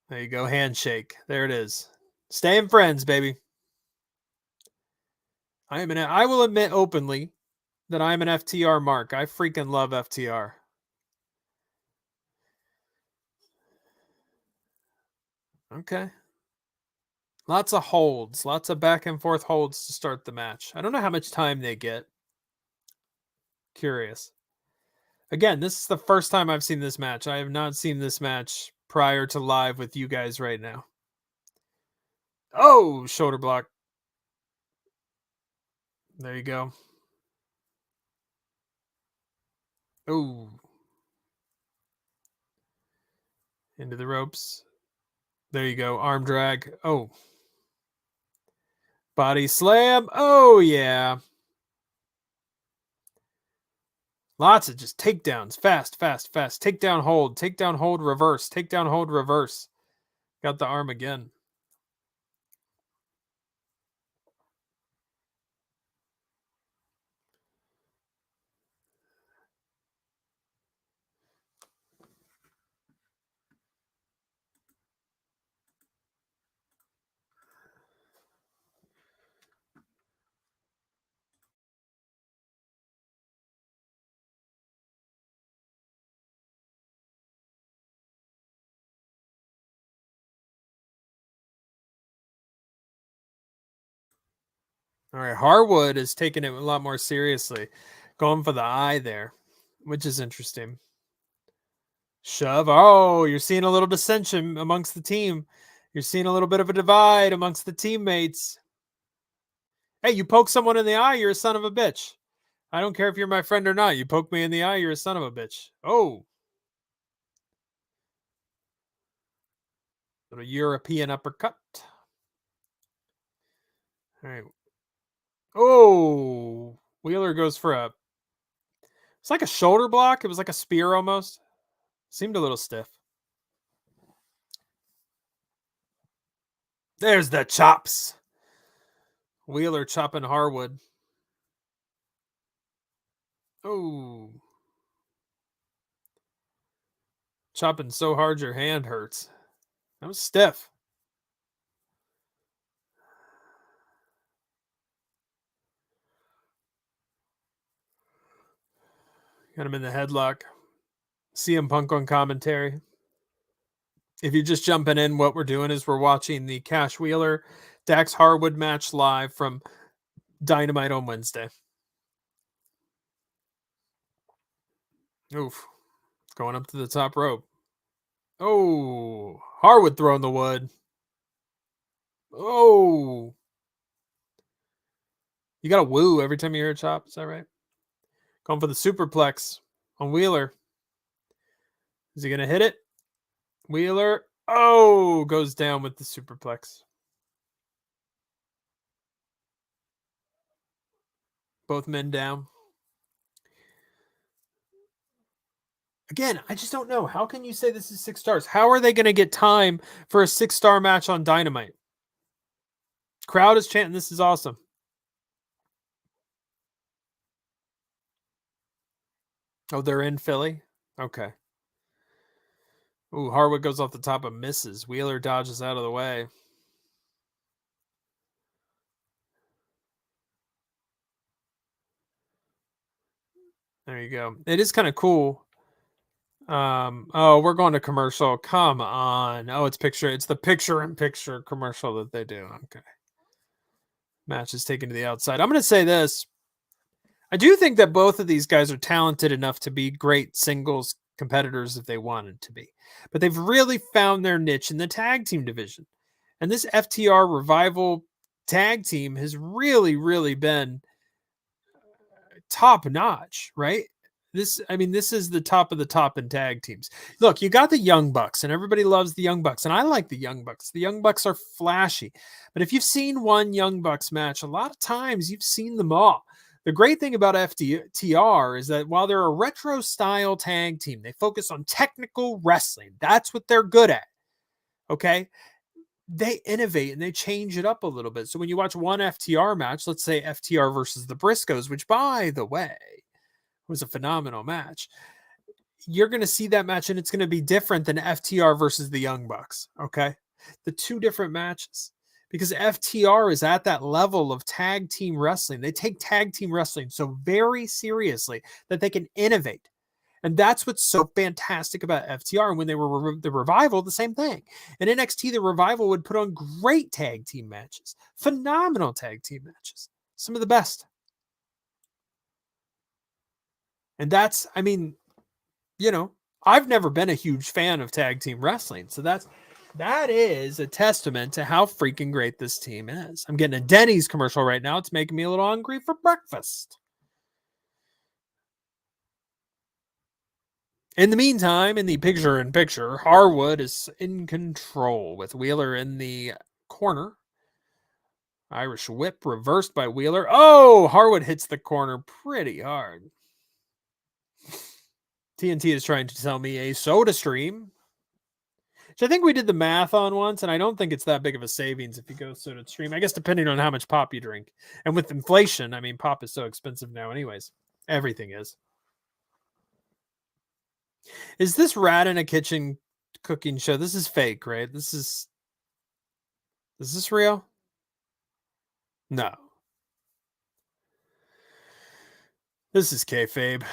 Speaker 1: There you go. Handshake. There it is. Staying friends, baby. I will admit openly that I'm an FTR mark. I freaking love FTR. Okay. Lots of holds. Lots of back and forth holds to start the match. I don't know how much time they get. Curious. Again, this is the first time I've seen this match. I have not seen this match prior to live with you guys right now. Oh, shoulder block. There you go. Oh. Into the ropes. There you go. Arm drag. Oh. Body slam. Oh, yeah. Lots of just takedowns. Fast, fast, fast. Takedown, hold. Takedown, hold, reverse. Takedown, hold, reverse. Got the arm again. All right, Harwood is taking it a lot more seriously, going for the eye there, which is interesting. Shove. Oh, you're seeing a little dissension amongst the team. You're seeing a little bit of a divide amongst the teammates. Hey, you poke someone in the eye, you're a son of a bitch. I don't care if you're my friend or not. You poke me in the eye, you're a son of a bitch. Oh. Little European uppercut. All right. Oh. Wheeler goes for a... It's like a shoulder block. It was like a spear almost. Seemed a little stiff. There's the chops. Wheeler chopping Harwood. Oh. Chopping so hard your hand hurts. That was stiff. Got him in the headlock. CM Punk on commentary. If you're just jumping in, what we're doing is we're watching the Cash Wheeler Dax Harwood match live from Dynamite on Wednesday. Oof. Going up to the top rope. Oh. Harwood throwing the wood. Oh. You got to woo every time you hear a chop. Is that right? Going for the superplex on Wheeler. Is he going to hit it? Wheeler. Oh. Goes down with the superplex. Both men down. Again, I just don't know. How can you say this is 6 stars? How are they going to get time for a 6-star match on Dynamite? Crowd is chanting, this is awesome. Oh, they're in Philly? Okay. Ooh, Harwood goes off the top and misses. Wheeler dodges out of the way. There you go. It is kind of cool. Oh, we're going to commercial. Come on. Oh, it's the picture-in-picture commercial that they do. Okay. Match is taken to the outside. I'm going to say this. I do think that both of these guys are talented enough to be great singles competitors if they wanted to be. But they've really found their niche in the tag team division. And this FTR Revival tag team has really, really been top notch, right? This is the top of the top in tag teams. Look, you got the Young Bucks, and everybody loves the Young Bucks, and I like the Young Bucks. The Young Bucks are flashy, but if you've seen one Young Bucks match, a lot of times you've seen them all. The great thing about FTR is that while they're a retro style tag team, they focus on technical wrestling. That's what they're good at. Okay. They innovate and they change it up a little bit. So when you watch one FTR match, let's say FTR versus the Briscoes, which by the way was a phenomenal match, you're going to see that match and it's going to be different than FTR versus the Young Bucks. Okay. The two different matches, because FTR is at that level of tag team wrestling. They take tag team wrestling so very seriously that they can innovate. And that's what's so fantastic about FTR. And when they were the Revival, the same thing. In NXT, the Revival would put on great tag team matches, phenomenal tag team matches, some of the best. And that's, I mean, you know, I've never been a huge fan of tag team wrestling. So that is a testament to how freaking great this team is. I'm getting a Denny's commercial right now. It's making me a little hungry for breakfast. In the meantime, in the picture-in-picture, Harwood is in control with Wheeler in the corner. Irish whip reversed by Wheeler. Oh, Harwood hits the corner pretty hard. TNT is trying to sell me a soda stream, which I think we did the math on once, and I don't think it's that big of a savings if you go soda stream. I guess depending on how much pop you drink. And with inflation, I mean, pop is so expensive now anyways. Everything is. Is this Rat in a Kitchen cooking show? This is fake, right? Is this real? No. This is kayfabe.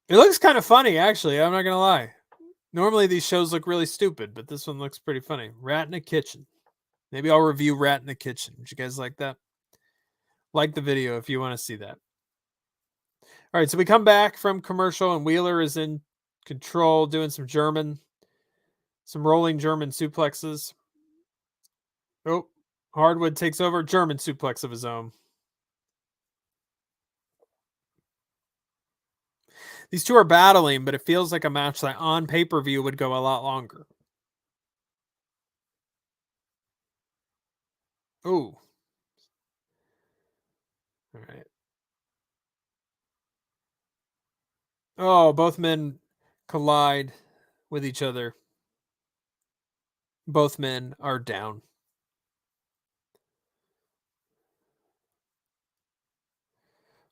Speaker 1: It looks kind of funny, actually. I'm not going to lie. Normally these shows look really stupid, but this one looks pretty funny. Rat in a Kitchen. Maybe I'll review Rat in a Kitchen. Would you guys like that? Like the video if you want to see that. All right, so we come back from commercial and Wheeler is in control, doing some rolling German suplexes. Oh, Hardwood takes over, German suplex of his own. These two are battling, but it feels like a match that on pay-per-view would go a lot longer. Ooh. All right. Oh, both men collide with each other. Both men are down.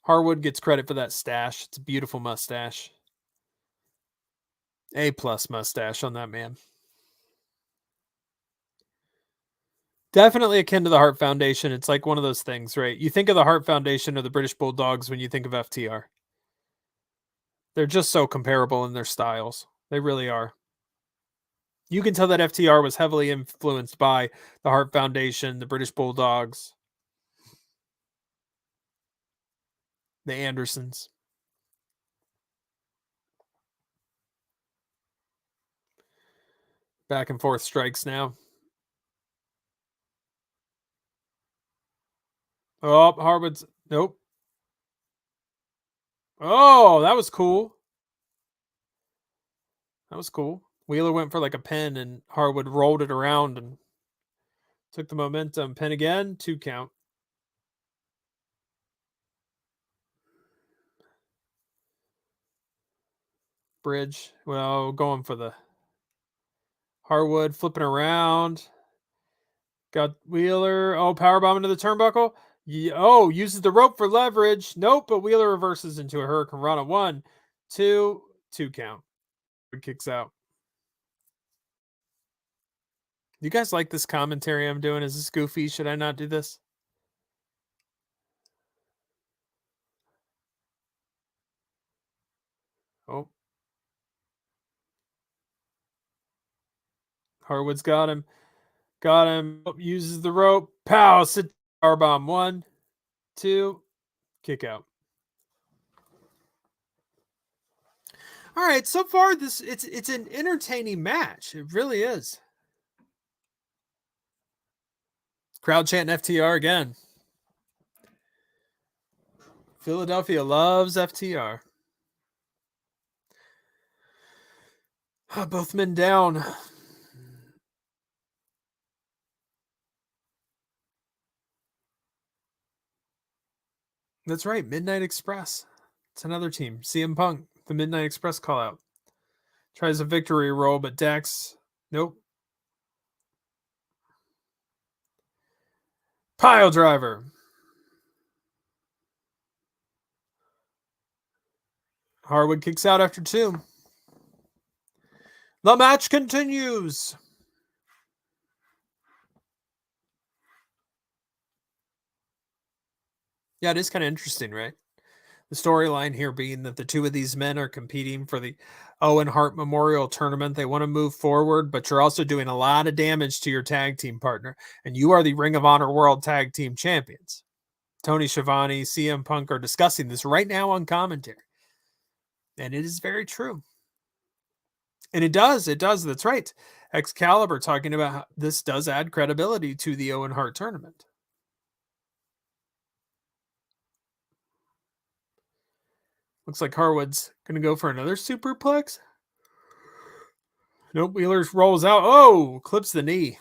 Speaker 1: Harwood gets credit for that stash. It's a beautiful mustache. A+ mustache on that man. Definitely akin to the Hart Foundation. It's like one of those things, right? You think of the Hart Foundation or the British Bulldogs when you think of FTR. They're just so comparable in their styles. They really are. You can tell that FTR was heavily influenced by the Hart Foundation, the British Bulldogs, the Andersons. Back and forth strikes now. Oh, Harwood's. Nope. Oh, that was cool. That was cool. Wheeler went for like a pin and Harwood rolled it around and took the momentum. Pin again. 2 count. Bridge. Well, going for the Harwood flipping around. Got Wheeler. Oh, powerbomb into the turnbuckle. Oh, uses the rope for leverage. Nope, but Wheeler reverses into a Hurricane Rana. 1, 2, 2 count. Kicks out. You guys like this commentary I'm doing? Is this goofy? Should I not do this? Oh. Harwood's got him. Got him. Oh, uses the rope. Pow. Sit powerbomb. 1, 2. Kick out. All right. So far, it's an entertaining match. It really is. Crowd chanting FTR again. Philadelphia loves FTR. Both men down. That's right. Midnight Express. It's another team. CM Punk, the Midnight Express call out. Tries a victory roll, but Dax, nope. Pile driver. Harwood kicks out after 2. The match continues. Yeah, it is kind of interesting, right? The storyline here being that the 2 of these men are competing for the Owen Hart Memorial Tournament. They want to move forward, but you're also doing a lot of damage to your tag team partner, and you are the Ring of Honor World Tag Team Champions. Tony Schiavone, CM Punk are discussing this right now on commentary. And it is very true. And it does. That's right. Excalibur talking about how this does add credibility to the Owen Hart tournament. Looks like Harwood's going to go for another superplex. Nope. Wheeler rolls out. Oh, clips the knee.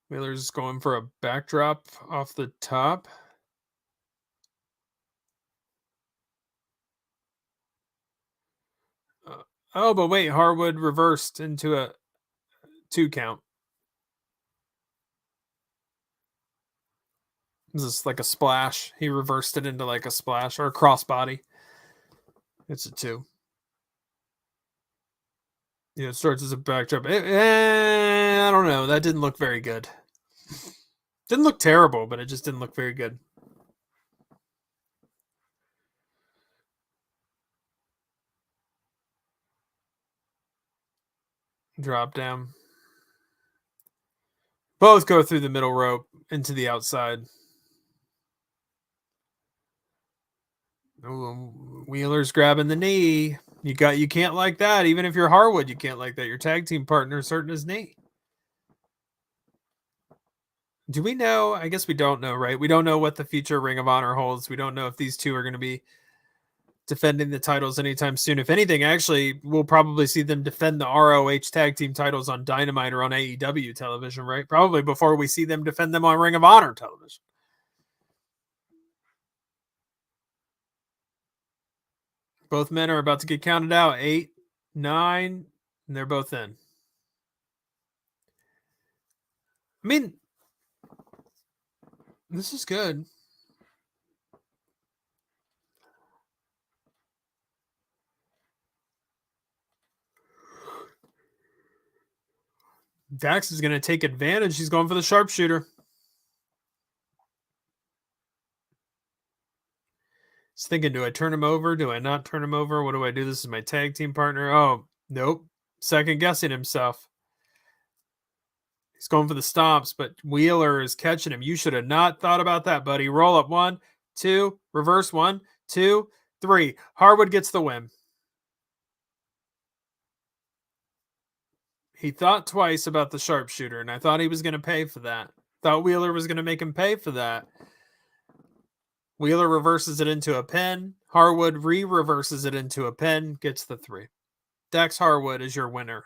Speaker 1: Wheeler's going for a backdrop off the top. Oh, but wait, Harwood reversed into a 2 count. This is like a splash. He reversed it into like a splash or a crossbody. It's a 2. Yeah, it starts as a backdrop. I don't know. That didn't look very good. Didn't look terrible, but it just didn't look very good. Drop down. Both go through the middle rope into the outside. Ooh, Wheeler's grabbing the knee. You can't like that. Even if you're Harwood, you can't like that. Your tag team partner's hurting his knee. Do we know? I guess we don't know, right? We don't know what the future Ring of Honor holds. We don't know if these 2 are going to be defending the titles anytime soon. If anything, actually, we'll probably see them defend the ROH tag team titles on Dynamite or on AEW television, right? Probably before we see them defend them on Ring of Honor television. Both men are about to get counted out. 8, 9, and they're both in. I mean, this is good. Dax is going to take advantage. He's going for the sharpshooter. He's thinking, do I turn him over? Do I not turn him over? What do I do? This is my tag team partner. Oh, nope. Second guessing himself. He's going for the stomps, but Wheeler is catching him. You should have not thought about that, buddy. Roll up 1, 2, reverse 1, 2, 3. Harwood gets the win. He thought twice about the sharpshooter, and I thought he was going to pay for that. Thought Wheeler was going to make him pay for that. Wheeler reverses it into a pin. Harwood reverses it into a pin, gets the 3. Dax Harwood is your winner.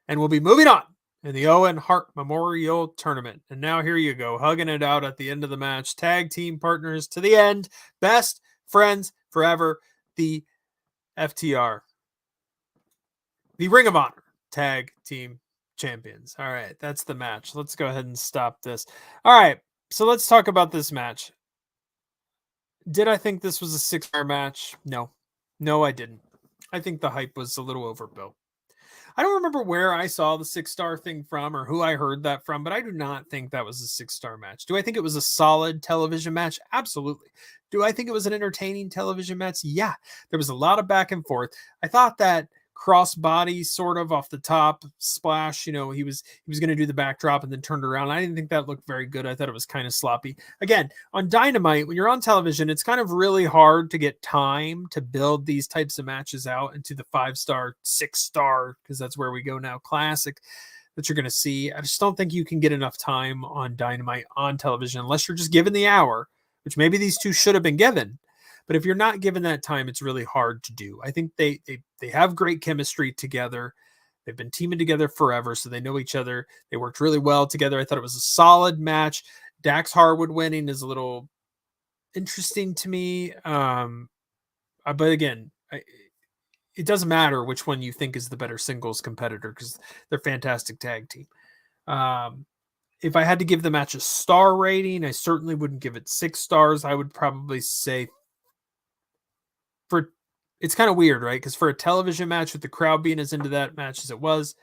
Speaker 1: And we'll be moving on in the Owen Hart Memorial Tournament. And now here you go, hugging it out at the end of the match. Tag team partners to the end. Best friends forever. The FTR. The Ring of Honor Tag Team Champions. All right, that's the match. Let's go ahead and stop this. All right, so let's talk about this match. Did I think this was a 6-star match? No. No, I didn't. I think the hype was a little overbuilt. I don't remember where I saw the 6-star thing from or who I heard that from, but I do not think that was a 6-star match. Do I think it was a solid television match? Absolutely. Do I think it was an entertaining television match? Yeah. There was a lot of back and forth. I thought that crossbody sort of off the top splash, he was going to do the backdrop and then turned around. I didn't think that looked very good. I thought it was kind of sloppy. Again, on Dynamite, when you're on television, it's kind of really hard to get time to build these types of matches out into the 5-star, 6-star, because that's where we go now, classic that you're going to see. I just don't think you can get enough time on Dynamite on television unless you're just given the hour, which maybe these two should have been given. But if you're not given that time, it's really hard to do. I think they have great chemistry together. They've been teaming together forever, so they know each other. They worked really well together. I thought it was a solid match. Dax Harwood winning is a little interesting to me. But again, it doesn't matter which one you think is the better singles competitor because they're fantastic tag team. If I had to give the match a star rating, I certainly wouldn't give it 6 stars. I would probably say it's kind of weird, right? Because for a television match with the crowd being as into that match as it was,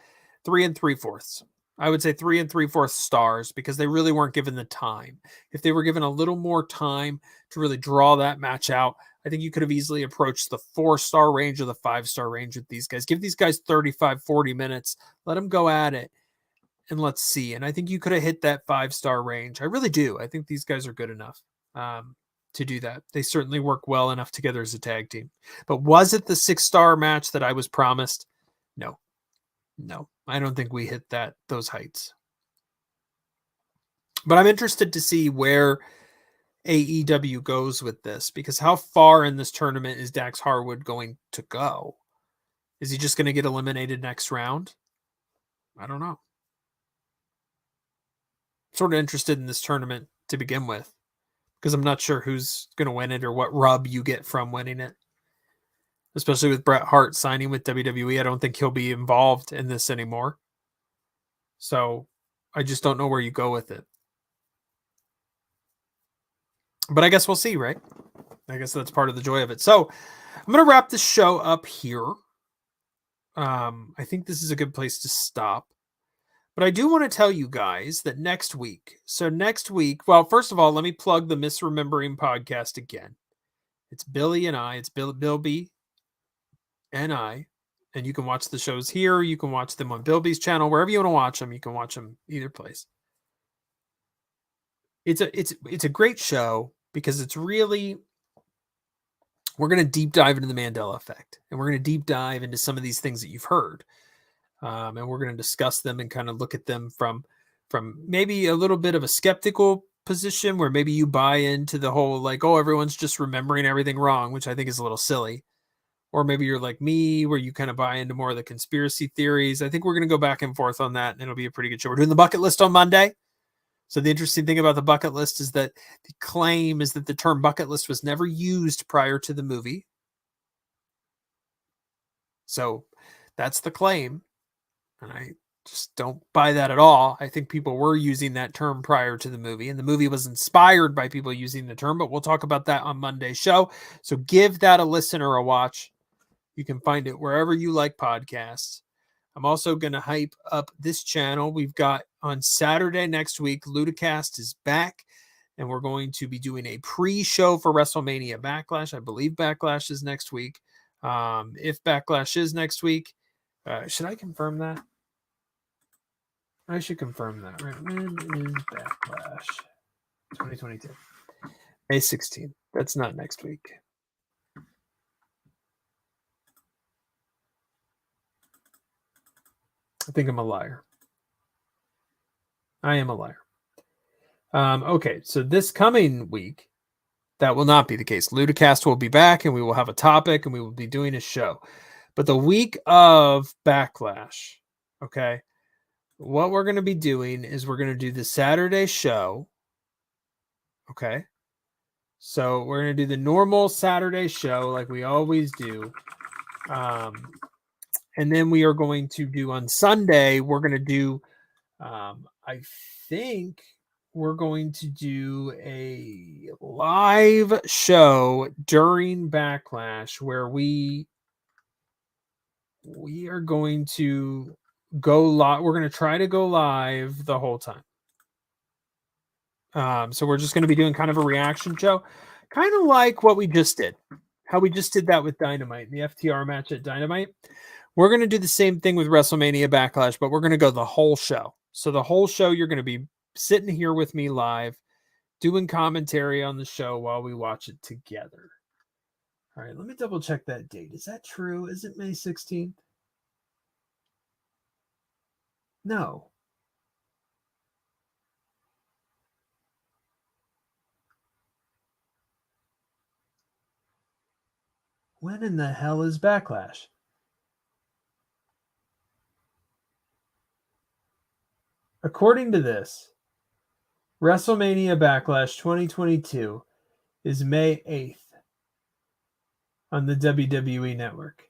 Speaker 1: 3 3/4. I would say 3 3/4 stars because they really weren't given the time. If they were given a little more time to really draw that match out, I think you could have easily approached the 4-star range or the 5-star range with these guys. Give these guys 35, 40 minutes. Let them go at it. And let's see. And I think you could have hit that 5-star range. I really do. I think these guys are good enough to do that. They certainly work well enough together as a tag team. But was it the 6-star match that I was promised? No. I don't think we hit those heights. But I'm interested to see where AEW goes with this, because how far in this tournament is Dax Harwood going to go? Is he just going to get eliminated next round? I don't know. Sort of interested in this tournament to begin with, because I'm not sure who's going to win it or what rub you get from winning it. Especially with Bret Hart signing with WWE, I don't think he'll be involved in this anymore. So I just don't know where you go with it. But I guess we'll see, right? I guess that's part of the joy of it. So I'm going to wrap this show up here. I think this is a good place to stop. But I do want to tell you guys that next week, well, first of all, let me plug the Misremembering podcast again. It's Billy and I. It's Bill B and I. And you can watch the shows here. You can watch them on Bill B's channel. Wherever you want to watch them, you can watch them either place. It's a great show because it's really, we're going to deep dive into the Mandela effect. And we're going to deep dive into some of these things that you've heard. And we're going to discuss them and kind of look at them from maybe a little bit of a skeptical position where maybe you buy into the whole like, oh, everyone's just remembering everything wrong, which I think is a little silly. Or maybe you're like me, where you kind of buy into more of the conspiracy theories. I think we're going to go back and forth on that, and it'll be a pretty good show. We're doing the bucket list on Monday. So the interesting thing about the bucket list is that the claim is that the term bucket list was never used prior to the movie. So that's the claim. And I just don't buy that at all. I think people were using that term prior to the movie, and the movie was inspired by people using the term, but we'll talk about that on Monday's show. So give that a listen or a watch. You can find it wherever you like podcasts. I'm also going to hype up this channel. We've got on Saturday next week, Ludacast is back, and we're going to be doing a pre-show for WrestleMania Backlash. I believe Backlash is next week. If Backlash is next week, should I confirm that? I should confirm that. Right? When is Backlash 2022? May 16th. That's not next week. I think I'm a liar. I am a liar. Okay, so this coming week, that will not be the case. Ludacast will be back, and we will have a topic, and we will be doing a show. But the week of Backlash, okay, what we're going to be doing is we're going to do the Saturday show, okay? So we're going to do the normal Saturday show like we always do. And then we are going to do on Sunday, we're going to do, I think we're going to do a live show during Backlash where we are going to go live. We're going to try to go live the whole time. So we're just going to be doing kind of a reaction show, kind of like what we just did, how we just did that with Dynamite, the FTR match at Dynamite. We're going to do the same thing with WrestleMania Backlash, but we're going to go the whole show. So the whole show, you're going to be sitting here with me live, doing commentary on the show while we watch it together. All right, let me double check that date. Is that true? Is it May 16th? No. When in the hell is Backlash? According to this, WrestleMania Backlash 2022 is May 8th on the WWE Network.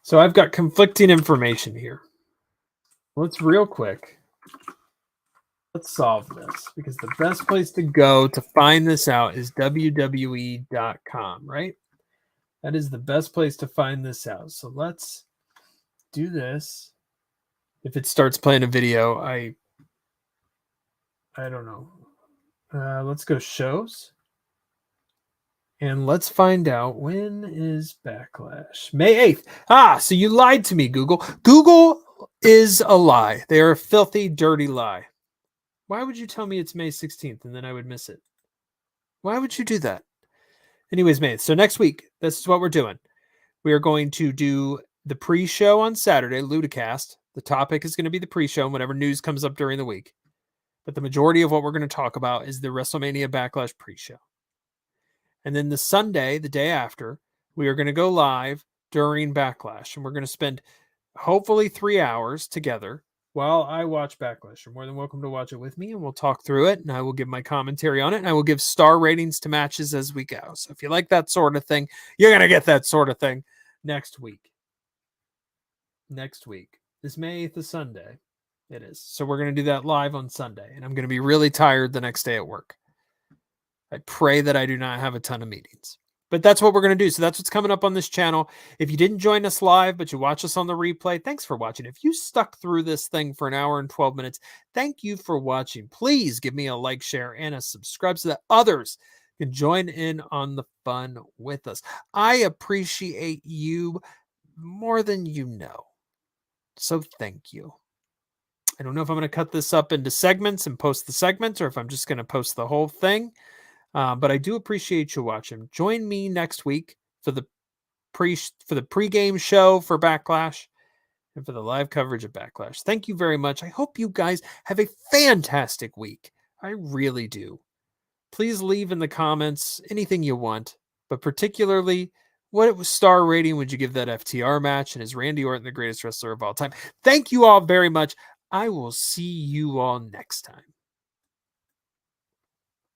Speaker 1: So I've got conflicting information here. Let's real quick. Let's solve this, because the best place to go to find this out is WWE.com, right? That is the best place to find this out. So let's do this. If it starts playing a video, I don't know. Let's go shows. And let's find out, when is Backlash? May 8th. So you lied to me, Google. Google is a lie. They are a filthy, dirty lie. Why would you tell me it's May 16th and then I would miss it? Why would you do that? Anyways, May 8th. So next week, this is what we're doing. We are going to do the pre-show on Saturday, Ludacast. The topic is going to be the pre-show and whatever news comes up during the week. But the majority of what we're going to talk about is the WrestleMania Backlash pre-show. And then the Sunday, the day after, we are going to go live during Backlash. And we're going to spend hopefully 3 hours together while I watch Backlash. You're more than welcome to watch it with me, and we'll talk through it, and I will give my commentary on it, and I will give star ratings to matches as we go. So if you like that sort of thing, you're going to get that sort of thing next week. Next week. This May 8th is Sunday. It is. So we're going to do that live on Sunday, and I'm going to be really tired the next day at work. I pray that I do not have a ton of meetings. But that's what we're going to do. So that's what's coming up on this channel. If you didn't join us live, but you watch us on the replay, thanks for watching. If you stuck through this thing for an hour and 12 minutes, thank you for watching. Please give me a like, share, and a subscribe so that others can join in on the fun with us. I appreciate you more than you know. So thank you. I don't know if I'm going to cut this up into segments and post the segments, or if I'm just going to post the whole thing. But I do appreciate you watching. Join me next week for the pregame show for Backlash and for the live coverage of Backlash. Thank you very much. I hope you guys have a fantastic week. I really do. Please leave in the comments anything you want, but particularly, what star rating would you give that FTR match? And is Randy Orton the greatest wrestler of all time? Thank you all very much. I will see you all next time.